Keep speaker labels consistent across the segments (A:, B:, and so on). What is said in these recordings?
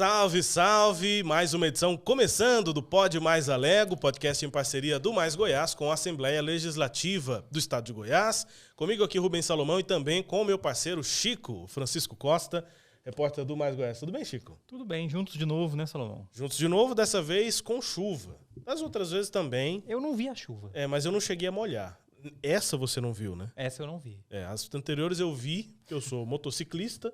A: Salve, salve! Mais uma edição começando do Pode Mais Alego, podcast em parceria do Mais Goiás com a Assembleia Legislativa do Estado de Goiás. Comigo aqui Rubens Salomão e também com o meu parceiro Chico, Francisco Costa, repórter do Mais Goiás. Tudo bem, Chico?
B: Tudo bem, juntos de novo, né, Salomão?
A: Juntos de novo, dessa vez com chuva. Das outras vezes também.
B: Eu não vi a chuva.
A: Mas eu não cheguei a molhar. Essa você não viu, né?
B: Essa eu não vi.
A: As anteriores eu vi, porque eu sou motociclista.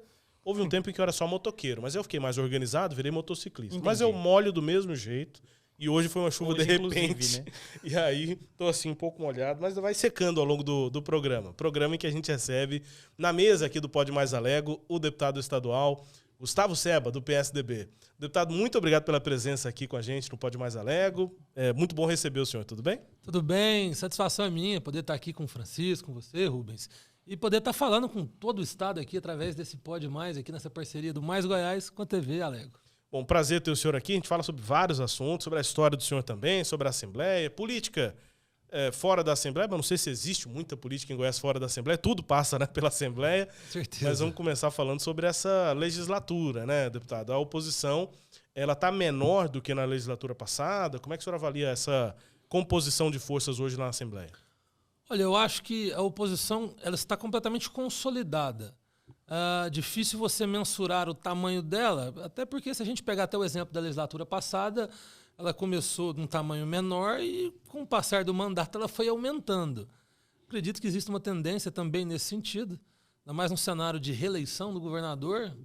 A: Houve um tempo em que eu era só motoqueiro, mas eu fiquei mais organizado, virei motociclista. Entendi. Mas eu molho do mesmo jeito. E hoje foi uma chuva de repente. Né? E aí, tô assim, um pouco molhado, mas vai secando ao longo do programa. Programa em que a gente recebe, na mesa aqui do Pode Mais Alego, o deputado estadual Gustavo Seba, do PSDB. Deputado, muito obrigado pela presença aqui com a gente no Pode Mais Alego. É muito bom receber o senhor, tudo bem?
C: Tudo bem, satisfação é minha poder estar aqui com o Francisco, com você, Rubens. E poder estar falando com todo o estado aqui através desse Pode Mais, aqui nessa parceria do Mais Goiás com a TV Alego.
A: Bom, prazer ter o senhor aqui. A gente fala sobre vários assuntos, sobre a história do senhor também, sobre a Assembleia, política fora da Assembleia. Mas não sei se existe muita política em Goiás fora da Assembleia. Tudo passa, né, pela Assembleia.
C: Certeza.
A: Mas vamos começar falando sobre essa legislatura, né, deputado? A oposição, ela está menor do que na legislatura passada. Como é que o senhor avalia essa composição de forças hoje na Assembleia?
C: Olha, eu acho que a oposição ela está completamente consolidada. Difícil você mensurar o tamanho dela, até porque se a gente pegar até o exemplo da legislatura passada, ela começou de um tamanho menor e com o passar do mandato ela foi aumentando. Acredito que existe uma tendência também nesse sentido, ainda mais no cenário de reeleição do governador,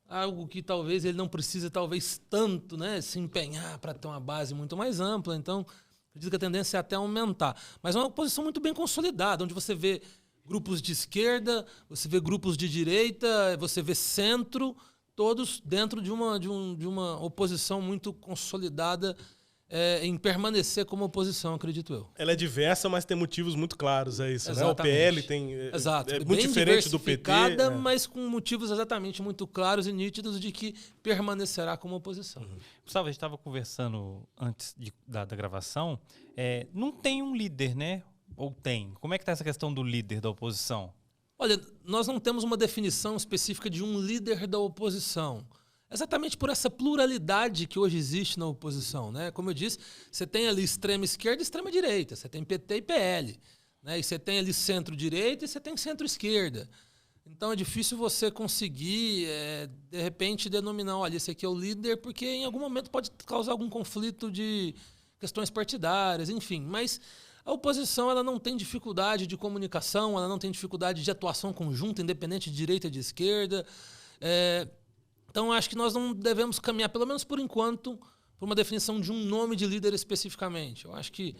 C: algo que talvez ele não precise talvez tanto, né, se empenhar para ter uma base muito mais ampla. Então, acredito que a tendência é até aumentar. Mas é uma oposição muito bem consolidada, onde você vê grupos de esquerda, você vê grupos de direita, você vê centro, todos dentro de uma oposição muito consolidada em permanecer como oposição, acredito eu.
A: Ela é diversa, mas tem motivos muito claros, é isso,
C: exatamente,
A: né? O PL tem, é muito diferente do PT.
C: Mas com motivos exatamente muito claros e nítidos de que permanecerá como oposição.
B: Uhum. Gustavo, a gente estava conversando antes da gravação, não tem um líder, né? Ou tem? Como é que está essa questão do líder da oposição?
C: Olha, nós não temos uma definição específica de um líder da oposição. Exatamente por essa pluralidade que hoje existe na oposição, né? Como eu disse, você tem ali extrema esquerda e extrema direita, você tem PT e PL, né? E você tem ali centro-direita e você tem centro-esquerda. Então é difícil você conseguir, de repente, denominar, olha, esse aqui é o líder, porque em algum momento pode causar algum conflito de questões partidárias, enfim. Mas a oposição ela não tem dificuldade de comunicação, ela não tem dificuldade de atuação conjunta, independente de direita e de esquerda. Então, acho que nós não devemos caminhar, pelo menos por enquanto, por uma definição de um nome de líder especificamente. Eu acho que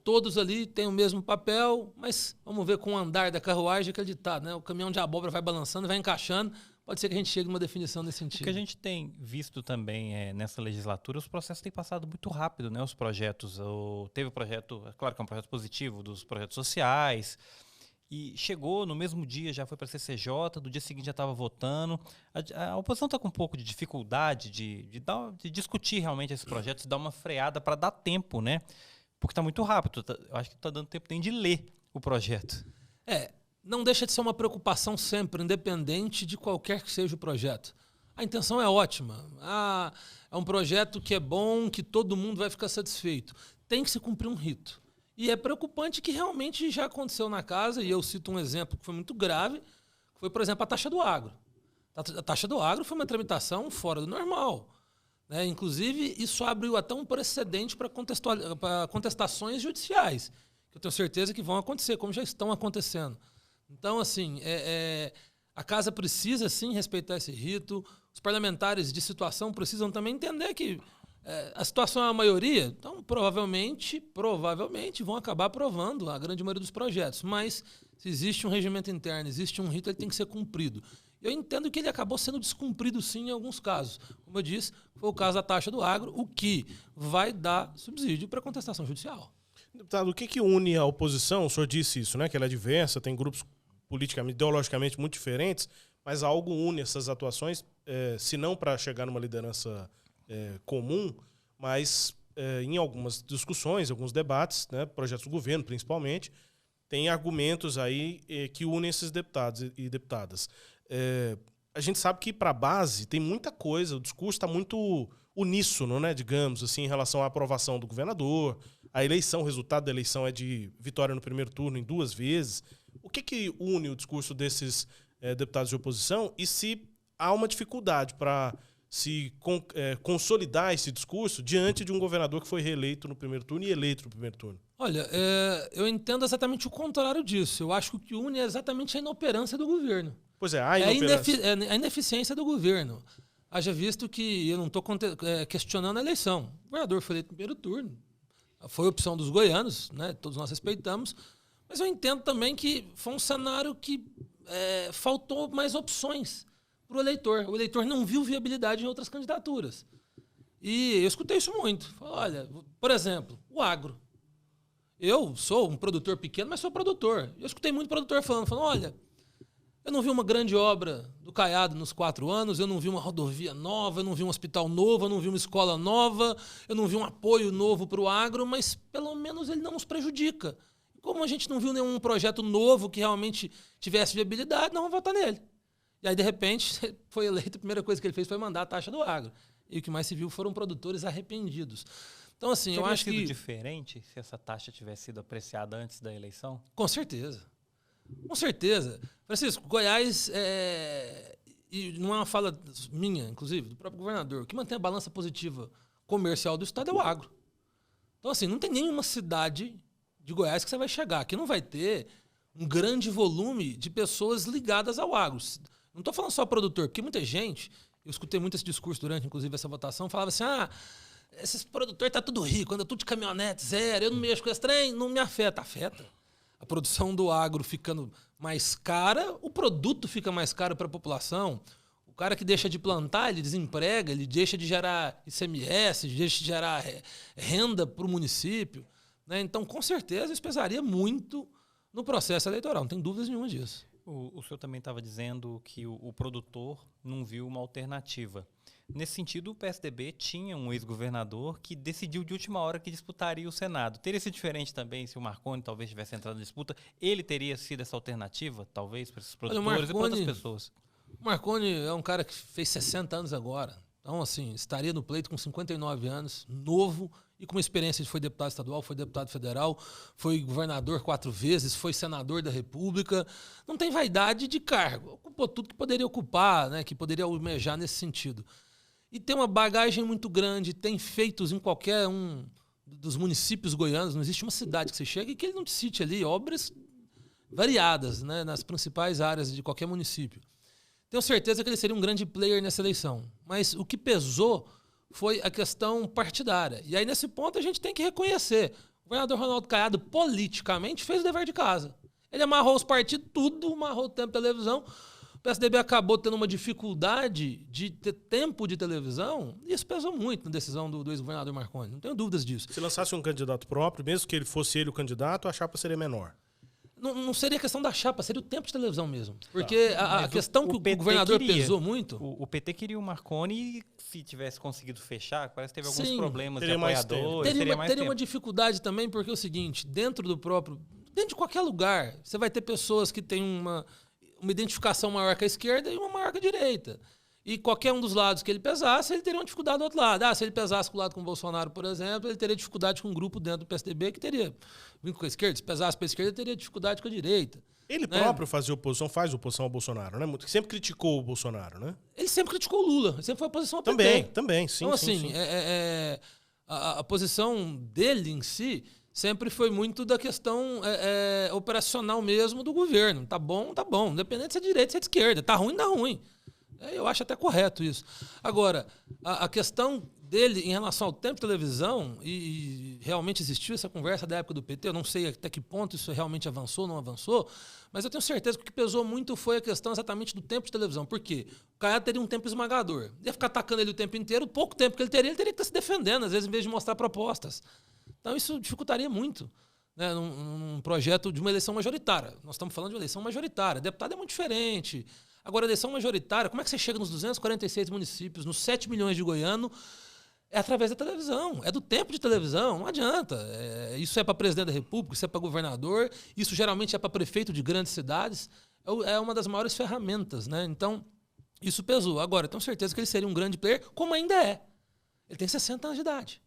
C: todos ali têm o mesmo papel, mas vamos ver com o andar da carruagem, que é ditado, né? O caminhão de abóbora vai balançando, vai encaixando. Pode ser que a gente chegue numa definição nesse sentido.
B: O que a gente tem visto também nessa legislatura, os processos têm passado muito rápido, né? Os projetos. Teve o projeto, claro que é um projeto positivo, dos projetos sociais. E chegou no mesmo dia, já foi para a CCJ, do dia seguinte já estava votando. A oposição está com um pouco de dificuldade de discutir realmente esses projetos, dar uma freada para dar tempo, né? Porque está muito rápido. Eu acho que não está dando tempo nem de ler o projeto.
C: Não deixa de ser uma preocupação sempre, independente de qualquer que seja o projeto. A intenção é ótima. É um projeto que é bom, que todo mundo vai ficar satisfeito. Tem que se cumprir um rito. E é preocupante que realmente já aconteceu na casa, e eu cito um exemplo que foi muito grave, que foi, por exemplo, a taxa do agro. A taxa do agro foi uma tramitação fora do normal, né? Inclusive, isso abriu até um precedente para contestações judiciais, que eu tenho certeza que vão acontecer, como já estão acontecendo. Então, assim, a casa precisa, sim, respeitar esse rito, os parlamentares de situação precisam também entender que a situação é a maioria, então provavelmente vão acabar aprovando a grande maioria dos projetos. Mas se existe um regimento interno, existe um rito, ele tem que ser cumprido. Eu entendo que ele acabou sendo descumprido sim em alguns casos. Como eu disse, foi o caso da taxa do agro, o que vai dar subsídio para contestação judicial.
A: Deputado, o que une a oposição? O senhor disse isso, né? Que ela é diversa, tem grupos politicamente, ideologicamente muito diferentes, mas algo une essas atuações, se não para chegar numa liderança comum, mas em algumas discussões, alguns debates, né, projetos do governo principalmente, tem argumentos aí que unem esses deputados e deputadas. a gente sabe que para a base tem muita coisa, o discurso está muito uníssono, né, digamos assim, em relação à aprovação do governador, a eleição, o resultado da eleição é de vitória no primeiro turno em 2 vezes. O que une o discurso desses deputados de oposição e se há uma dificuldade para se consolidar esse discurso diante de um governador que foi reeleito no primeiro turno e eleito no primeiro turno?
C: Olha, eu entendo exatamente o contrário disso. Eu acho que o que une é exatamente a inoperância do governo.
A: Pois é, a inoperância.
C: A ineficiência do governo. Haja visto que eu não estou questionando a eleição. O governador foi eleito no primeiro turno. Foi opção dos goianos, né? Todos nós respeitamos. Mas eu entendo também que foi um cenário que faltou mais opções para o eleitor. O eleitor não viu viabilidade em outras candidaturas. E eu escutei isso muito. Olha, por exemplo, o agro. Eu sou um produtor pequeno, mas sou produtor. Eu escutei muito produtor falando, olha, eu não vi uma grande obra do Caiado nos 4 anos, eu não vi uma rodovia nova, eu não vi um hospital novo, eu não vi uma escola nova, eu não vi um apoio novo para o agro, mas pelo menos ele não nos prejudica. Como a gente não viu nenhum projeto novo que realmente tivesse viabilidade, nós vamos votar nele. E aí, de repente, foi eleito, a primeira coisa que ele fez foi mandar a taxa do agro. E o que mais se viu foram produtores arrependidos. Então, assim, eu acho que...
B: Teria sido diferente se essa taxa tivesse sido apreciada antes da eleição?
C: Com certeza. Com certeza. Francisco, Goiás, e não é uma fala minha, inclusive, do próprio governador, o que mantém a balança positiva comercial do estado é o agro. Então, assim, não tem nenhuma cidade de Goiás que você vai chegar. Aqui não vai ter um grande volume de pessoas ligadas ao agro. Não estou falando só produtor, porque muita gente, eu escutei muito esse discurso durante, inclusive, essa votação, falava assim, esses produtores tá tudo rico, anda tudo de caminhonete, zero, eu não mexo com esse trem, não me afeta. Afeta. A produção do agro ficando mais cara, o produto fica mais caro para a população. O cara que deixa de plantar, ele desemprega, ele deixa de gerar ICMS, deixa de gerar renda para o município. Né? Então, com certeza, isso pesaria muito no processo eleitoral, não tem dúvidas nenhuma disso.
B: O senhor também estava dizendo que o produtor não viu uma alternativa. Nesse sentido, o PSDB tinha um ex-governador que decidiu de última hora que disputaria o Senado. Teria sido diferente também se o Marconi talvez tivesse entrado na disputa? Ele teria sido essa alternativa, talvez, para esses produtores e para outras pessoas?
C: O Marconi é um cara que fez 60 anos agora. Então, assim, estaria no pleito com 59 anos, novo e com uma experiência de foi deputado estadual, foi deputado federal, foi governador 4 vezes, foi senador da República. Não tem vaidade de cargo. Ocupou tudo que poderia ocupar, né, que poderia almejar nesse sentido. E tem uma bagagem muito grande, tem feitos em qualquer um dos municípios goianos, não existe uma cidade que você chega e que ele não te cite ali obras variadas, né, nas principais áreas de qualquer município. Tenho certeza que ele seria um grande player nessa eleição, mas o que pesou foi a questão partidária. E aí, nesse ponto, a gente tem que reconhecer. O governador Ronaldo Caiado, politicamente, fez o dever de casa. Ele amarrou os partidos, tudo, amarrou o tempo de televisão. O PSDB acabou tendo uma dificuldade de ter tempo de televisão e isso pesou muito na decisão do ex-governador Marconi. Não tenho dúvidas disso.
A: Se lançasse um candidato próprio, mesmo que ele fosse ele o candidato, a chapa seria menor.
C: Não seria a questão da chapa, seria o tempo de televisão mesmo. Porque a questão que o governador pesou muito...
B: O PT queria o Marconi e se tivesse conseguido fechar, parece que teve alguns
C: Sim,
B: problemas de apoiadores.
C: Teria uma dificuldade também, porque é o seguinte, dentro de qualquer lugar, você vai ter pessoas que têm uma identificação maior com a esquerda e uma maior com a direita. E qualquer um dos lados que ele pesasse, ele teria uma dificuldade do outro lado. Se ele pesasse com o lado com o Bolsonaro, por exemplo, ele teria dificuldade com um grupo dentro do PSDB que teria vínculo com a esquerda. Se pesasse para a esquerda, ele teria dificuldade com a direita.
A: Ele próprio faz oposição ao Bolsonaro, né? Sempre criticou o Bolsonaro, né?
C: Ele sempre criticou o Lula, ele sempre foi oposição ao PT.
A: Também, sim.
C: Então, assim,
A: sim.
C: A posição dele em si sempre foi muito da questão operacional mesmo do governo. Tá bom, tá bom. Independente se é direita, se é de esquerda. Tá ruim, dá ruim. Eu acho até correto isso. Agora, a questão dele em relação ao tempo de televisão, e realmente existiu essa conversa da época do PT, eu não sei até que ponto isso realmente avançou ou não avançou, mas eu tenho certeza que o que pesou muito foi a questão exatamente do tempo de televisão. Por quê? O Caiado teria um tempo esmagador. Ia ficar atacando ele o tempo inteiro, o pouco tempo que ele teria que estar se defendendo, às vezes, em vez de mostrar propostas. Então, isso dificultaria muito, né, num projeto de uma eleição majoritária. Nós estamos falando de uma eleição majoritária. Deputado é muito diferente. Agora, a eleição majoritária, como é que você chega nos 246 municípios, nos 7 milhões de goianos? É através da televisão, é do tempo de televisão, não adianta. Isso é para presidente da República, isso é para governador, isso geralmente é para prefeito de grandes cidades. É uma das maiores ferramentas, né? Então, Isso pesou. Agora, eu tenho certeza que ele seria um grande player, como ainda é. Ele tem 60 anos de idade.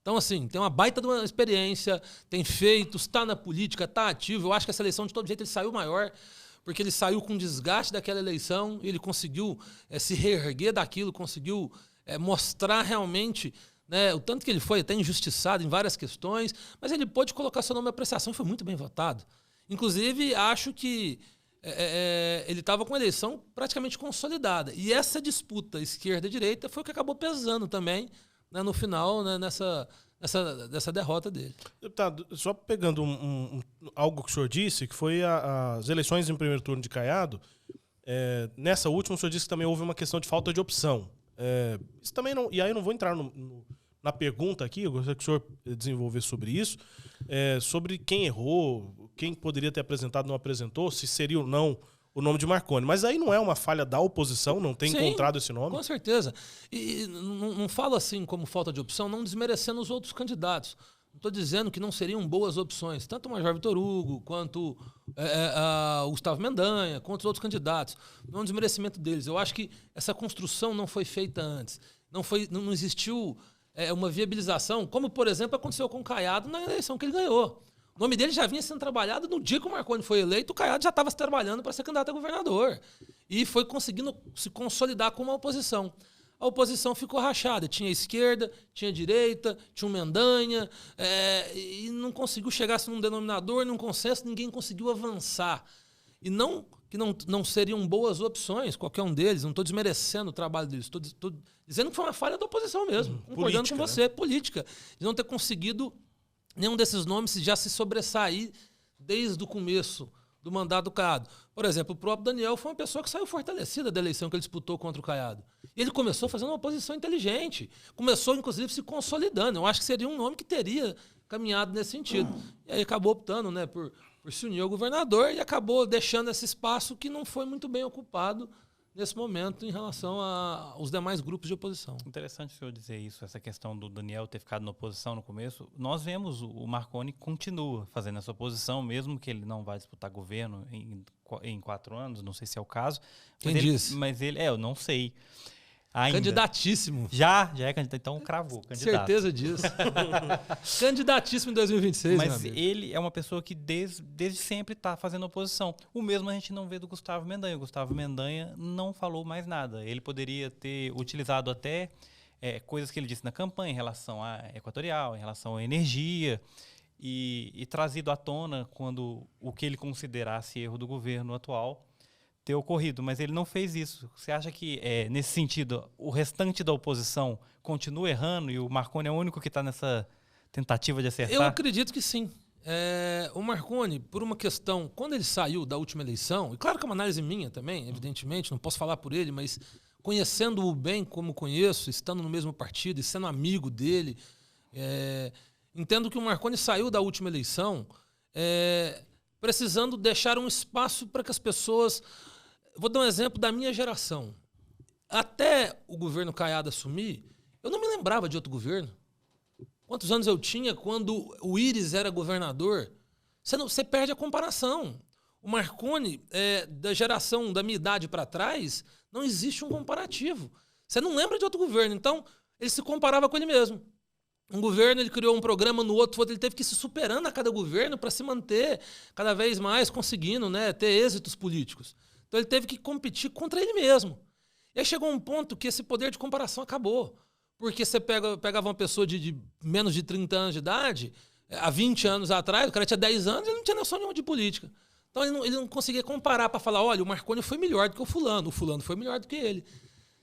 C: Então, assim, tem uma baita de uma experiência, tem feitos, está na política, está ativo. Eu acho que essa eleição, de todo jeito, ele saiu maior, porque ele saiu com desgaste daquela eleição, ele conseguiu se reerguer daquilo, conseguiu mostrar realmente, né, o tanto que ele foi até injustiçado em várias questões, mas ele pôde colocar seu nome à apreciação e foi muito bem votado. Inclusive, acho que ele estava com a eleição praticamente consolidada. E essa disputa esquerda-direita foi o que acabou pesando também, né, no final, né, dessa derrota dele.
A: Deputado, só pegando algo que o senhor disse, que foi as eleições em primeiro turno de Caiado, nessa última o senhor disse que também houve uma questão de falta de opção. Isso também não, e aí eu não vou entrar na pergunta aqui, eu gostaria que o senhor desenvolvesse sobre isso, sobre quem errou, quem poderia ter apresentado não apresentou, se seria ou não o nome de Marconi. Mas aí não é uma falha da oposição, não ter encontrado esse nome?
C: Com certeza. E não falo assim como falta de opção, não desmerecendo os outros candidatos. Não estou dizendo que não seriam boas opções, tanto o Major Vitor Hugo, quanto o Gustavo Mendanha, quanto os outros candidatos. Não é um desmerecimento deles. Eu acho que essa construção não foi feita antes. Não existiu uma viabilização, como, por exemplo, aconteceu com o Caiado na eleição que ele ganhou. O nome dele já vinha sendo trabalhado no dia que o Marconi foi eleito, o Caiado já estava se trabalhando para ser candidato a governador. E foi conseguindo se consolidar como uma oposição. A oposição ficou rachada. Tinha esquerda, tinha direita, tinha um Mendanha, e não conseguiu chegar num denominador, num consenso, ninguém conseguiu avançar. E não que não seriam boas opções, qualquer um deles, não estou desmerecendo o trabalho deles, estou dizendo que foi uma falha da oposição mesmo, concordando com você, política, de não ter conseguido nenhum desses nomes já se sobressair desde o começo do mandato do Caiado. Por exemplo, o próprio Daniel foi uma pessoa que saiu fortalecida da eleição que ele disputou contra o Caiado. E ele começou fazendo uma oposição inteligente. Começou, inclusive, se consolidando. Eu acho que seria um nome que teria caminhado nesse sentido. E aí acabou optando, né, por se unir ao governador e acabou deixando esse espaço que não foi muito bem ocupado nesse momento em relação aos demais grupos de oposição.
B: Interessante o senhor dizer isso, essa questão do Daniel ter ficado na oposição no começo. Nós vemos o Marconi continua fazendo essa oposição, mesmo que ele não vai disputar governo em 4 anos, não sei se é o caso.
C: Quem disse?
B: Mas ele, eu não sei. Ainda.
C: Candidatíssimo.
B: Já é candidato, então cravou, candidato.
C: Certeza disso. Candidatíssimo em 2026,
B: mas ele é uma pessoa que desde sempre está fazendo oposição. O mesmo a gente não vê do Gustavo Mendanha. O Gustavo Mendanha não falou mais nada. Ele poderia ter utilizado até coisas que ele disse na campanha em relação à Equatorial, em relação à energia, e trazido à tona quando o que ele considerasse erro do governo atual ter ocorrido, mas ele não fez isso. Você acha que, nesse sentido, o restante da oposição continua errando e o Marconi é o único que está nessa tentativa de acertar?
C: Eu acredito que sim. O Marconi, por uma questão, quando ele saiu da última eleição, e claro que é uma análise minha também, evidentemente, não posso falar por ele, mas conhecendo-o bem como conheço, estando no mesmo partido e sendo amigo dele, entendo que o Marconi saiu da última eleição precisando deixar um espaço para que as pessoas... Vou dar um exemplo da minha geração. Até o governo Caiado assumir, eu não me lembrava de outro governo. Quantos anos eu tinha quando o Íris era governador? Você perde a comparação. O Marconi, da geração da minha idade para trás, não existe um comparativo. Você não lembra de outro governo. Então, ele se comparava com ele mesmo. Um governo, ele criou um programa, no outro ele teve que ir se superando a cada governo para se manter cada vez mais conseguindo, né, ter êxitos políticos. Então ele teve que competir contra ele mesmo. E aí chegou um ponto que esse poder de comparação acabou. Porque você pegava uma pessoa de menos de 30 anos de idade, há 20 anos atrás, o cara tinha 10 anos, ele não tinha noção nenhuma de política. Então ele não conseguia comparar para falar, olha, o Marconi foi melhor do que o fulano foi melhor do que ele.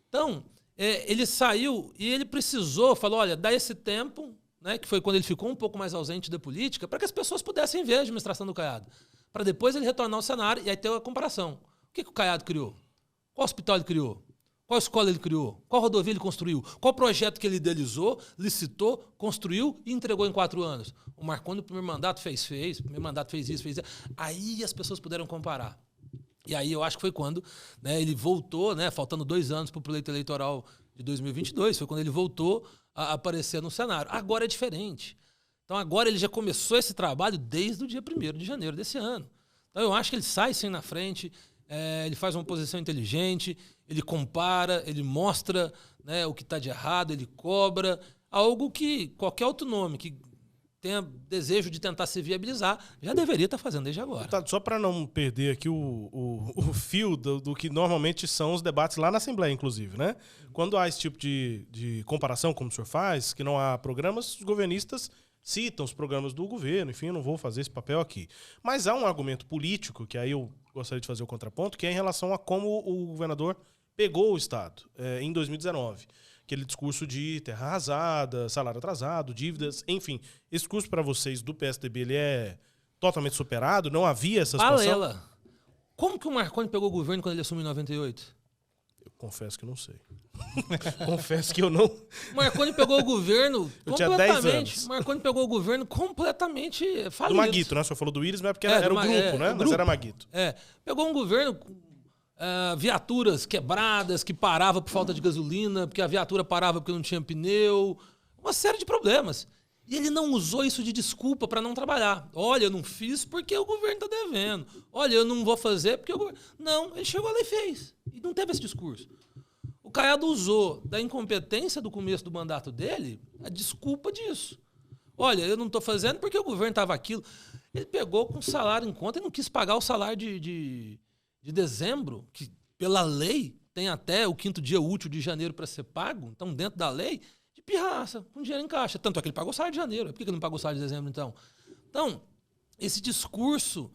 C: Então, ele saiu e ele precisou, falou, olha, dá esse tempo, né, que foi quando ele ficou um pouco mais ausente da política, para que as pessoas pudessem ver a administração do Caiado. Para depois ele retornar ao cenário e aí ter uma comparação. O que o Caiado criou? Qual hospital ele criou? Qual escola ele criou? Qual rodovia ele construiu? Qual projeto que ele idealizou, licitou, construiu e entregou em 4 anos? O Marconi, no primeiro mandato, fez. O primeiro mandato fez isso. Aí as pessoas puderam comparar. E aí eu acho que foi quando, né, ele voltou, né, faltando 2 anos para o pleito eleitoral de 2022, foi quando ele voltou a aparecer no cenário. Agora é diferente. Então agora ele já começou esse trabalho desde o dia 1º de janeiro desse ano. Então eu acho que ele sai sim na frente. ele faz uma oposição inteligente, ele compara, ele mostra, né, o que está de errado, ele cobra. Algo que qualquer outro nome que tenha desejo de tentar se viabilizar já deveria estar fazendo desde agora.
A: Tá, só para não perder aqui o fio do que normalmente são os debates lá na Assembleia, inclusive, né? Quando há esse tipo de comparação, como o senhor faz, que não há programas, os governistas citam os programas do governo, enfim, eu não vou fazer esse papel aqui. Mas há um argumento político, que aí eu gostaria de fazer o contraponto, que é em relação a como o governador pegou o Estado em 2019. Aquele discurso de terra arrasada, salário atrasado, dívidas, enfim. Esse discurso para vocês do PSDB, ele é totalmente superado? Não havia essa situação?
C: Balela. Como que o Marconi pegou o governo quando ele assumiu em 98?
A: Eu confesso que eu não sei. Confesso que eu não...
C: O Marconi pegou o governo
A: eu tinha 10
C: completamente...
A: anos.
C: O Marconi pegou o governo completamente falido.
A: Do Maguito, né? O senhor falou do Íris, mas porque era o grupo, né? Mas era Maguito.
C: Pegou um governo... viaturas quebradas, que parava por falta de gasolina, porque a viatura parava porque não tinha pneu, uma série de problemas. E ele não usou isso de desculpa para não trabalhar. Olha, eu não fiz porque o governo está devendo. Olha, eu não vou fazer porque o governo... Não, ele chegou lá e fez. E não teve esse discurso. O Caiado usou da incompetência do começo do mandato dele a desculpa disso. Olha, eu não estou fazendo porque o governo estava aquilo. Ele pegou com o salário em conta e não quis pagar o salário de dezembro, que pela lei tem até o 5º dia útil de janeiro para ser pago, então dentro da lei, de pirraça, com dinheiro em caixa. Tanto é que ele pagou o salário de janeiro. Por que ele não pagou o salário de dezembro, então? Então, esse discurso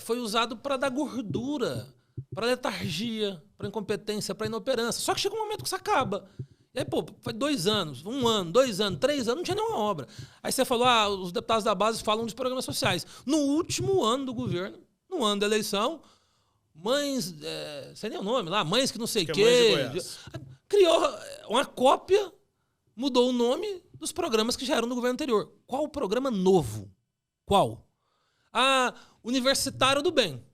C: foi usado para dar gordura, para letargia, para incompetência, para inoperância. Só que chega um momento que isso acaba. E aí, foi 2 anos, 1 ano, 2 anos, 3 anos, não tinha nenhuma obra. Aí você falou, os deputados da base falam dos programas sociais. No último ano do governo, no ano da eleição, mães, sei nem o nome lá, mães que não sei o quê, criou uma cópia, mudou o nome dos programas que já eram do governo anterior. Qual o programa novo? Qual? Universitário do Bem.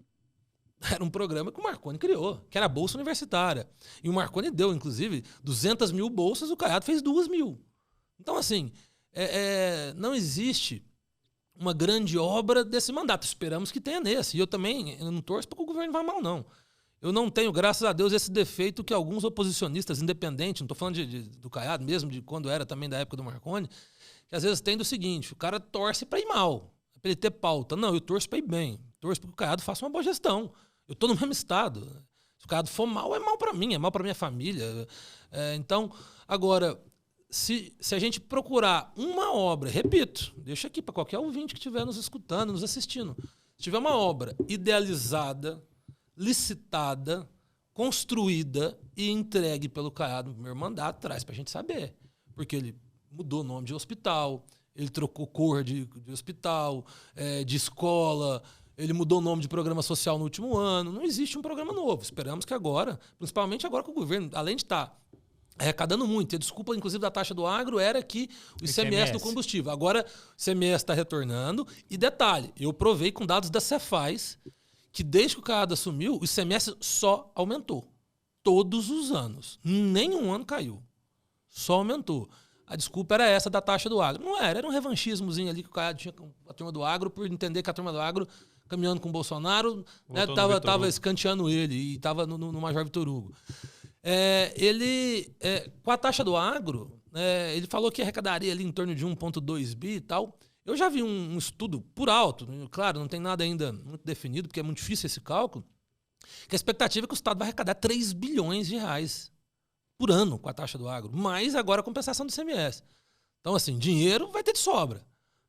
C: Era um programa que o Marconi criou, que era a Bolsa Universitária. E o Marconi deu, inclusive, 200 mil bolsas, o Caiado fez 2 mil. Então, assim, não existe uma grande obra desse mandato. Esperamos que tenha nesse. E eu também não torço para que o governo vá mal, não. Eu não tenho, graças a Deus, esse defeito que alguns oposicionistas independentes, não estou falando do Caiado mesmo, de quando era também da época do Marconi, que às vezes tem do seguinte, o cara torce para ir mal, para ele ter pauta. Não, eu torço para ir bem. Torço para que o Caiado faça uma boa gestão. Eu estou no mesmo estado. Se o Caiado for mal, é mal para mim, é mal para minha família. Então, agora... Se a gente procurar uma obra, repito, deixa aqui para qualquer ouvinte que estiver nos escutando, nos assistindo, se tiver uma obra idealizada, licitada, construída e entregue pelo Caiado no primeiro mandato, traz para a gente saber. Porque ele mudou o nome de hospital, ele trocou cor de hospital, de escola, ele mudou o nome de programa social no último ano. Não existe um programa novo. Esperamos que agora, principalmente agora que o governo, além de estar arrecadando muito. A desculpa, inclusive, da taxa do agro era que o ICMS do combustível. Agora, o ICMS está retornando. E detalhe, eu provei com dados da Cefaz que desde que o Caiado assumiu, o ICMS só aumentou. Todos os anos. Nenhum ano caiu. Só aumentou. A desculpa era essa da taxa do agro. Não era um revanchismozinho ali que o Caiado tinha com a turma do agro, por entender que a turma do agro, caminhando com o Bolsonaro, estava escanteando ele e estava no Major Vitor Hugo. Com a taxa do agro, ele falou que arrecadaria ali em torno de 1,2 bi e tal. Eu já vi um estudo por alto, claro, não tem nada ainda muito definido, porque é muito difícil esse cálculo, que a expectativa é que o Estado vai arrecadar 3 bilhões de reais por ano com a taxa do agro, mais agora a compensação do ICMS. Então, assim, dinheiro vai ter de sobra.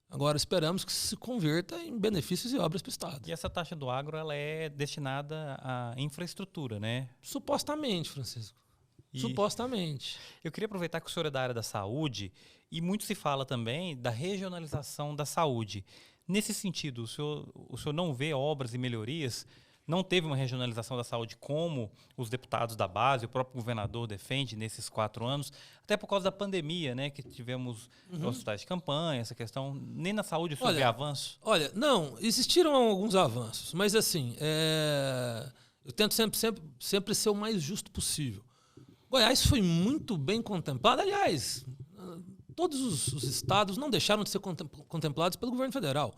C: Agora, esperamos que se converta em benefícios e obras para o Estado.
B: E essa taxa do agro, ela é destinada à infraestrutura, né?
C: Supostamente, Francisco. Supostamente.
B: Eu queria aproveitar que o senhor é da área da saúde e muito se fala também da regionalização da saúde. Nesse sentido, o senhor não vê obras e melhorias? Não teve uma regionalização da saúde como os deputados da base, o próprio governador defende nesses 4 anos, até por causa da pandemia, né, que tivemos hospitais de campanha, essa questão, nem na saúde sobre avanço?
C: Olha, não, existiram alguns avanços, mas assim, eu tento sempre ser o mais justo possível. Goiás foi muito bem contemplado, aliás, todos os estados não deixaram de ser contemplados pelo governo federal.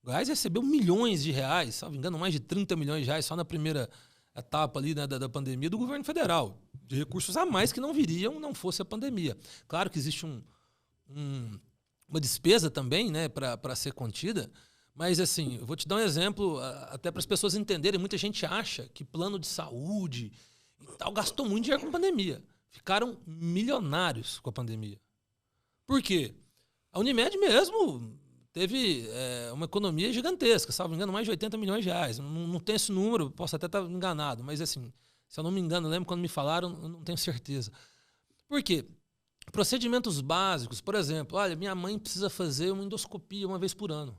C: Goiás recebeu milhões de reais, se não me engano, mais de 30 milhões de reais só na primeira etapa ali, né, da pandemia do governo federal, de recursos a mais que não viriam não fosse a pandemia. Claro que existe uma despesa também, né, para ser contida, mas assim, eu vou te dar um exemplo até para as pessoas entenderem. Muita gente acha que plano de saúde e tal gastou muito dinheiro com a pandemia. Ficaram milionários com a pandemia. Por quê? A Unimed mesmo teve uma economia gigantesca, se não me engano, mais de 80 milhões de reais. Não tenho esse número, posso até estar enganado, mas assim, se eu não me engano, eu lembro quando me falaram, eu não tenho certeza. Por quê? Procedimentos básicos, por exemplo, olha, minha mãe precisa fazer uma endoscopia uma vez por ano.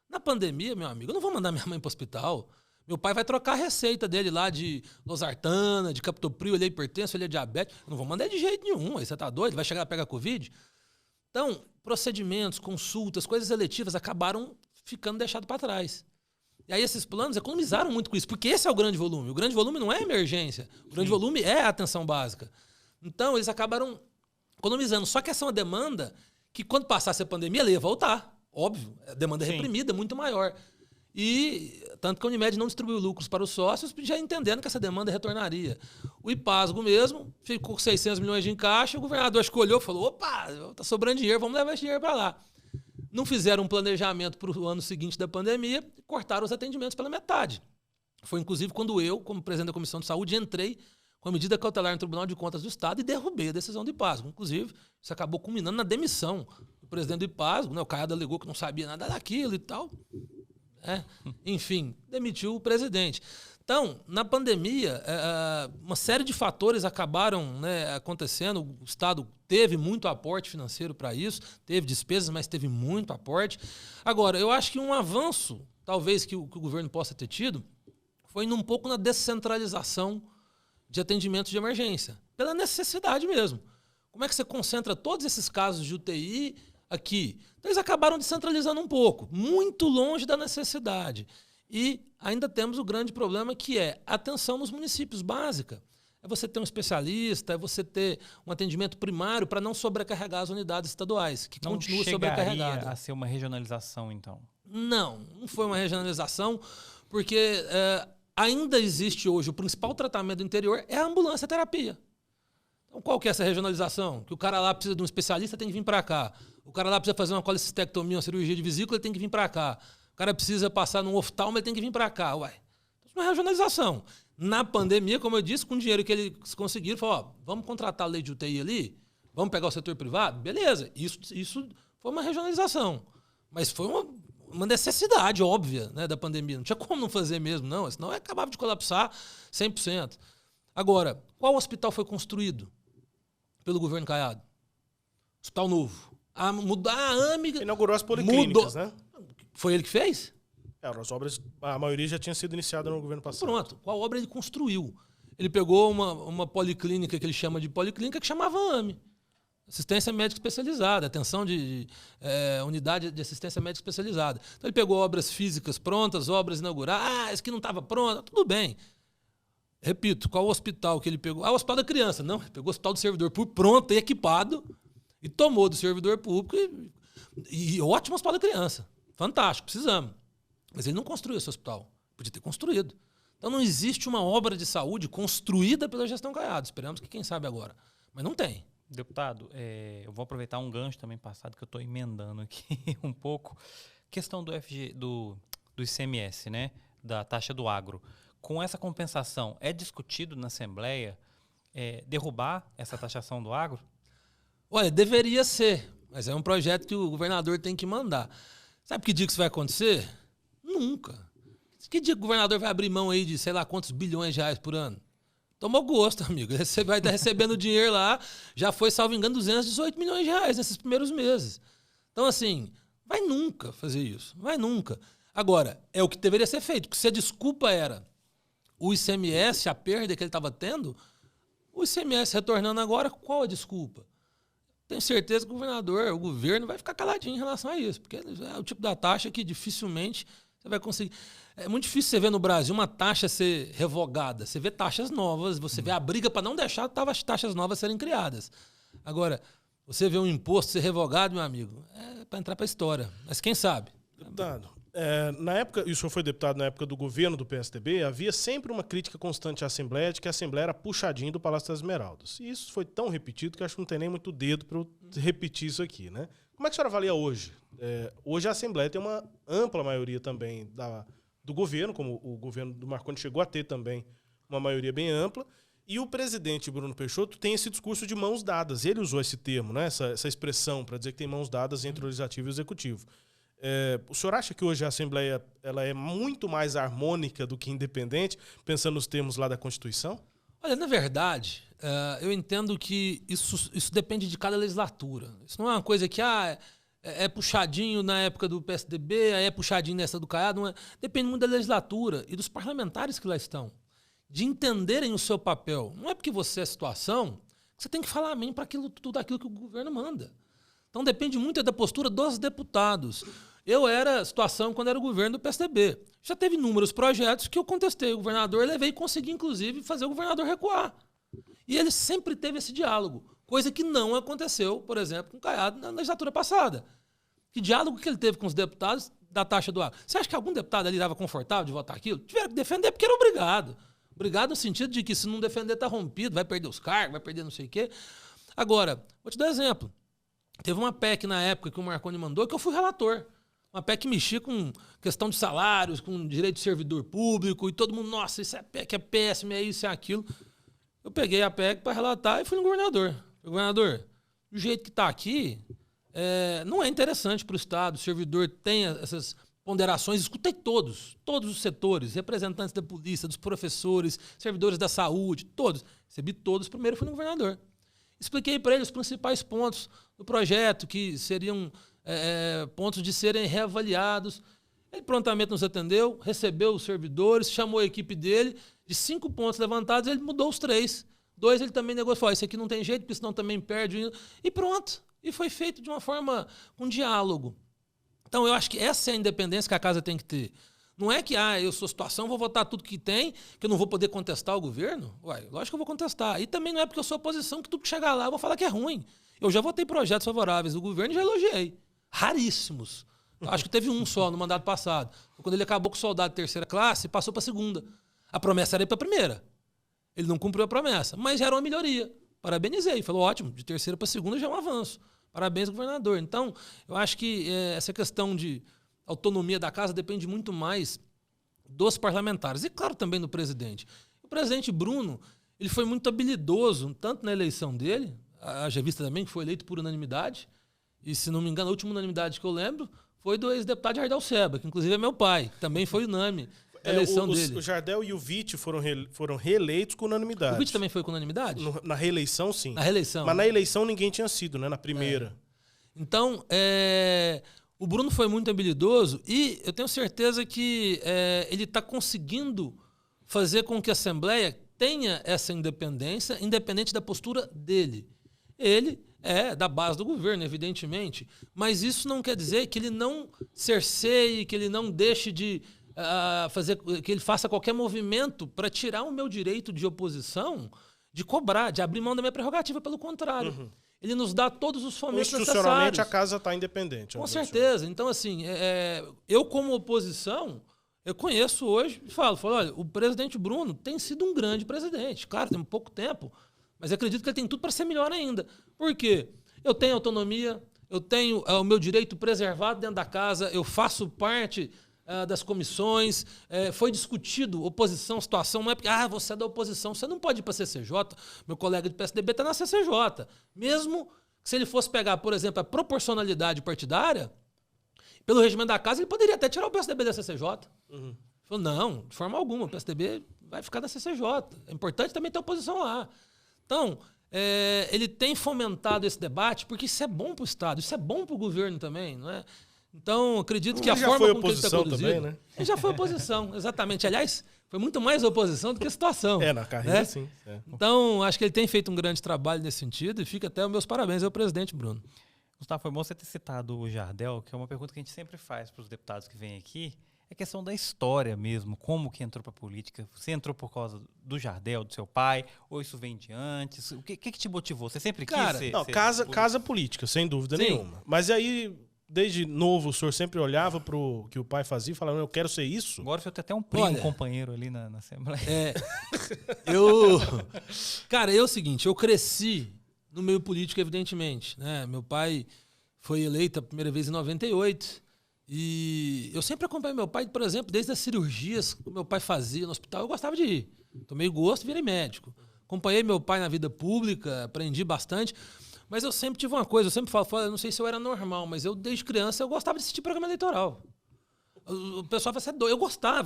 C: Na pandemia, meu amigo, eu não vou mandar minha mãe para o hospital. Meu pai vai trocar a receita dele lá de losartana, de captopril, ele é hipertenso, ele é diabético. Eu não vou mandar de jeito nenhum, aí você tá doido? Vai chegar a pegar Covid? Então, procedimentos, consultas, coisas eletivas acabaram ficando deixados para trás. E aí esses planos economizaram muito com isso, porque esse é o grande volume. O grande volume não é emergência, o grande volume é a atenção básica. Então, eles acabaram economizando. Só que essa é uma demanda que, quando passasse a pandemia, ela ia voltar. Óbvio, a demanda reprimida é muito maior. E tanto que a Unimed não distribuiu lucros para os sócios, já entendendo que essa demanda retornaria. O IPASGO mesmo ficou com 600 milhões de caixa, o governador escolheu e falou, opa, tá sobrando dinheiro, vamos levar esse dinheiro para lá. Não fizeram um planejamento para o ano seguinte da pandemia e cortaram os atendimentos pela metade. Foi inclusive quando eu, como presidente da Comissão de Saúde, entrei com a medida cautelar no Tribunal de Contas do Estado e derrubei a decisão do IPASGO. Inclusive, isso acabou culminando na demissão do presidente do IPASGO, né? O Caiado alegou que não sabia nada daquilo e tal. Enfim, demitiu o presidente. Então, na pandemia, uma série de fatores acabaram, né, acontecendo. O Estado teve muito aporte financeiro para isso, teve despesas, mas teve muito aporte. Agora, eu acho que um avanço, talvez, que o governo possa ter tido, foi indo um pouco na descentralização de atendimentos de emergência, pela necessidade mesmo. Como é que você concentra todos esses casos de UTI aqui? Então, eles acabaram descentralizando um pouco, muito longe da necessidade. E ainda temos o grande problema, que é a atenção nos municípios básica. É você ter um especialista, é você ter um atendimento primário para não sobrecarregar as unidades estaduais, que
B: não
C: continua sobrecarregada.
B: Não a ser uma regionalização, então?
C: Não foi uma regionalização, porque ainda existe hoje, o principal tratamento do interior é a ambulância-terapia. Então, qual que é essa regionalização? Que o cara lá precisa de um especialista, tem que vir para cá. O cara lá precisa fazer uma colecistectomia, uma cirurgia de vesícula, ele tem que vir para cá. O cara precisa passar num oftalmo, ele tem que vir para cá. Ué, isso é uma regionalização. Na pandemia, como eu disse, com o dinheiro que eles conseguiram, falaram, vamos contratar a lei de UTI ali, vamos pegar o setor privado? Beleza, isso foi uma regionalização. Mas foi uma necessidade óbvia, né, da pandemia. Não tinha como não fazer mesmo, não. Senão acabava de colapsar 100%. Agora, qual hospital foi construído pelo governo Caiado? Hospital novo. Mudar a AME...
A: Inaugurou as policlínicas, né?
C: Foi ele que fez?
A: As obras, a maioria já tinha sido iniciada no governo passado.
C: Pronto. Qual obra ele construiu? Ele pegou uma policlínica que ele chama de policlínica, que chamava AME. Assistência médica especializada, atenção de unidade de assistência médica especializada. Então ele pegou obras físicas prontas, obras inauguradas, isso que não estava pronta, tudo bem. Repito, qual o hospital que ele pegou? O Hospital da Criança. Não, ele pegou o Hospital do Servidor Público pronto e equipado e tomou do servidor público e ótimo Hospital da Criança. Fantástico, precisamos. Mas ele não construiu esse hospital. Podia ter construído. Então não existe uma obra de saúde construída pela gestão Caiado. Esperamos que quem sabe agora. Mas não tem.
B: Deputado, eu vou aproveitar um gancho também passado que eu estou emendando aqui um pouco. Questão do ICMS, né? Da taxa do agro. Com essa compensação, é discutido na Assembleia derrubar essa taxação do agro?
C: Olha, deveria ser, mas é um projeto que o governador tem que mandar. Sabe que dia que isso vai acontecer? Nunca. Que dia que o governador vai abrir mão aí de sei lá quantos bilhões de reais por ano? Tomou gosto, amigo. Você vai estar recebendo dinheiro lá, já foi, salvo engano, 218 milhões de reais nesses primeiros meses. Então, assim, vai nunca fazer isso. Vai nunca. Agora, é o que deveria ser feito, porque se a desculpa era o ICMS, a perda que ele estava tendo, o ICMS retornando agora, qual a desculpa? Tenho certeza que o governo vai ficar caladinho em relação a isso, porque é o tipo da taxa que dificilmente você vai conseguir. É muito difícil você ver no Brasil uma taxa ser revogada. Você vê taxas novas, você vê a briga para não deixar as taxas novas serem criadas. Agora, você vê um imposto ser revogado, meu amigo, é para entrar para a história. Mas quem sabe?
A: Deputado, Na época, e o senhor foi deputado na época do governo do PSDB, havia sempre uma crítica constante à Assembleia de que a Assembleia era puxadinha do Palácio das Esmeraldas. E isso foi tão repetido que acho que não tem nem muito dedo para eu repetir isso aqui, né? Como é que a senhora avalia hoje? Hoje a Assembleia tem uma ampla maioria também do governo, como o governo do Marconi chegou a ter também uma maioria bem ampla, e o presidente Bruno Peixoto tem esse discurso de mãos dadas. Ele usou esse termo, né? essa expressão, para dizer que tem mãos dadas entre o Legislativo e o Executivo. O senhor acha que hoje a Assembleia ela é muito mais harmônica do que independente, pensando nos termos lá da Constituição?
C: Olha, na verdade, eu entendo que isso depende de cada legislatura. Isso não é uma coisa que é puxadinho na época do PSDB, aí é puxadinho nessa do Caiado. Não é. Depende muito da legislatura e dos parlamentares que lá estão, de entenderem o seu papel. Não é porque você é situação que você tem que falar amém para tudo aquilo que o governo manda. Então depende muito da postura dos deputados. Eu era situação quando era o governo do PSDB. Já teve inúmeros projetos que eu contestei o governador, levei e consegui, inclusive, fazer o governador recuar. E ele sempre teve esse diálogo, coisa que não aconteceu, por exemplo, com o Caiado na legislatura passada. Que diálogo que ele teve com os deputados da taxa do água? Você acha que algum deputado ali estava confortável de votar aquilo? Tiveram que defender porque era obrigado. Obrigado no sentido de que se não defender está rompido, vai perder os cargos, vai perder não sei o quê. Agora, vou te dar um exemplo. Teve uma PEC na época que o Marconi mandou que eu fui relator. Uma PEC que mexia com questão de salários, com direito de servidor público, e todo mundo, nossa, isso é PEC, é péssimo, é isso, é aquilo. Eu peguei a PEC para relatar e fui no governador. Governador, do jeito que está aqui, não é interessante para o Estado. O servidor tem essas ponderações. Escutei todos os setores, representantes da polícia, dos professores, servidores da saúde, todos. Recebi todos, primeiro fui no governador. Expliquei para ele os principais pontos do projeto, que seriam pontos de serem reavaliados. Ele prontamente nos atendeu, recebeu os servidores, chamou a equipe dele. De 5 pontos levantados, ele mudou os 3. 2 ele também negociou. Falou, esse aqui não tem jeito, porque senão também perde. E pronto. E foi feito de uma forma, com diálogo. Então, eu acho que essa é a independência que a casa tem que ter. Não é que, eu sou situação, vou votar tudo que tem, que eu não vou poder contestar o governo. Ué, lógico que eu vou contestar. E também não é porque eu sou oposição que tudo que chegar lá eu vou falar que é ruim. Eu já votei projetos favoráveis do governo e já elogiei. Raríssimos. Acho que teve um só no mandato passado. Quando ele acabou com o soldado de 3ª classe, passou para a 2ª. A promessa era ir para a 1ª. Ele não cumpriu a promessa, mas já era uma melhoria. Parabenizei. Falou, ótimo, de 3ª para a 2ª já é um avanço. Parabéns, governador. Então, eu acho que essa questão de autonomia da casa depende muito mais dos parlamentares. E, claro, também do presidente. O presidente Bruno, ele foi muito habilidoso, tanto na eleição dele, haja vista também que foi eleito por unanimidade, e, se não me engano, a última unanimidade que eu lembro foi do ex-deputado Jardel Seba, que inclusive é meu pai, que também foi unânime a eleição dele.
A: O Jardel e o Witt foram reeleitos com unanimidade.
C: O Witt também foi com unanimidade?
A: Na reeleição, sim.
C: Na reeleição.
A: Mas na eleição ninguém tinha sido, né? Na primeira.
C: Então, o Bruno foi muito habilidoso e eu tenho certeza que ele está conseguindo fazer com que a Assembleia tenha essa independência, independente da postura dele. Ele é da base do governo, evidentemente, mas isso não quer dizer que ele não cerceie, que ele não deixe de que ele faça qualquer movimento para tirar o meu direito de oposição, de cobrar, de abrir mão da minha prerrogativa. Pelo contrário, ele nos dá todos os fomentos necessários.
A: Institucionalmente a casa está independente.
C: Com certeza. Então, assim, eu como oposição, eu conheço hoje e falo, olha, o presidente Bruno tem sido um grande presidente. Claro, tem pouco tempo, mas acredito que ele tem tudo para ser melhor ainda. Por quê? Eu tenho autonomia, eu tenho o meu direito preservado dentro da casa, eu faço parte das comissões, foi discutido oposição, situação, não é porque você é da oposição, você não pode ir para a CCJ, meu colega do PSDB está na CCJ. Mesmo que se ele fosse pegar, por exemplo, a proporcionalidade partidária, pelo regimento da casa, ele poderia até tirar o PSDB da CCJ. Falou, não, de forma alguma, o PSDB vai ficar na CCJ. É importante também ter oposição lá. Então, ele tem fomentado esse debate porque isso é bom para o Estado, isso é bom para o governo também, não é? Então, acredito que a forma como ele está conduzido...
A: também, né?
C: Ele já foi oposição, exatamente. Aliás, foi muito mais oposição do que situação.
A: Na carreira,
C: né?
A: Sim.
C: Então, acho que ele tem feito um grande trabalho nesse sentido e fica até os meus parabéns ao presidente Bruno.
B: Gustavo, foi bom você ter citado o Jardel, que é uma pergunta que a gente sempre faz para os deputados que vêm aqui. É questão da história mesmo, como que entrou para a política. Você entrou por causa do Jardel, do seu pai, ou isso vem de antes? O que te motivou? Você sempre quis ser...
A: Não, casa política, sem dúvida nenhuma. Mas aí... desde novo, o senhor sempre olhava para o que o pai fazia e falava, eu quero ser isso?
B: Agora eu tenho até um primo companheiro ali na Assembleia.
C: Cara, é o seguinte, eu cresci no meio político, evidentemente, né? Meu pai foi eleito a primeira vez em 98 e eu sempre acompanhei meu pai, por exemplo, desde as cirurgias que meu pai fazia no hospital, eu gostava de ir. Tomei gosto e virei médico. Acompanhei meu pai na vida pública, aprendi bastante. Mas eu sempre tive uma coisa, eu sempre falo, eu não sei se eu era normal, mas eu, desde criança, eu gostava de assistir programa eleitoral. O pessoal fala, você é doido.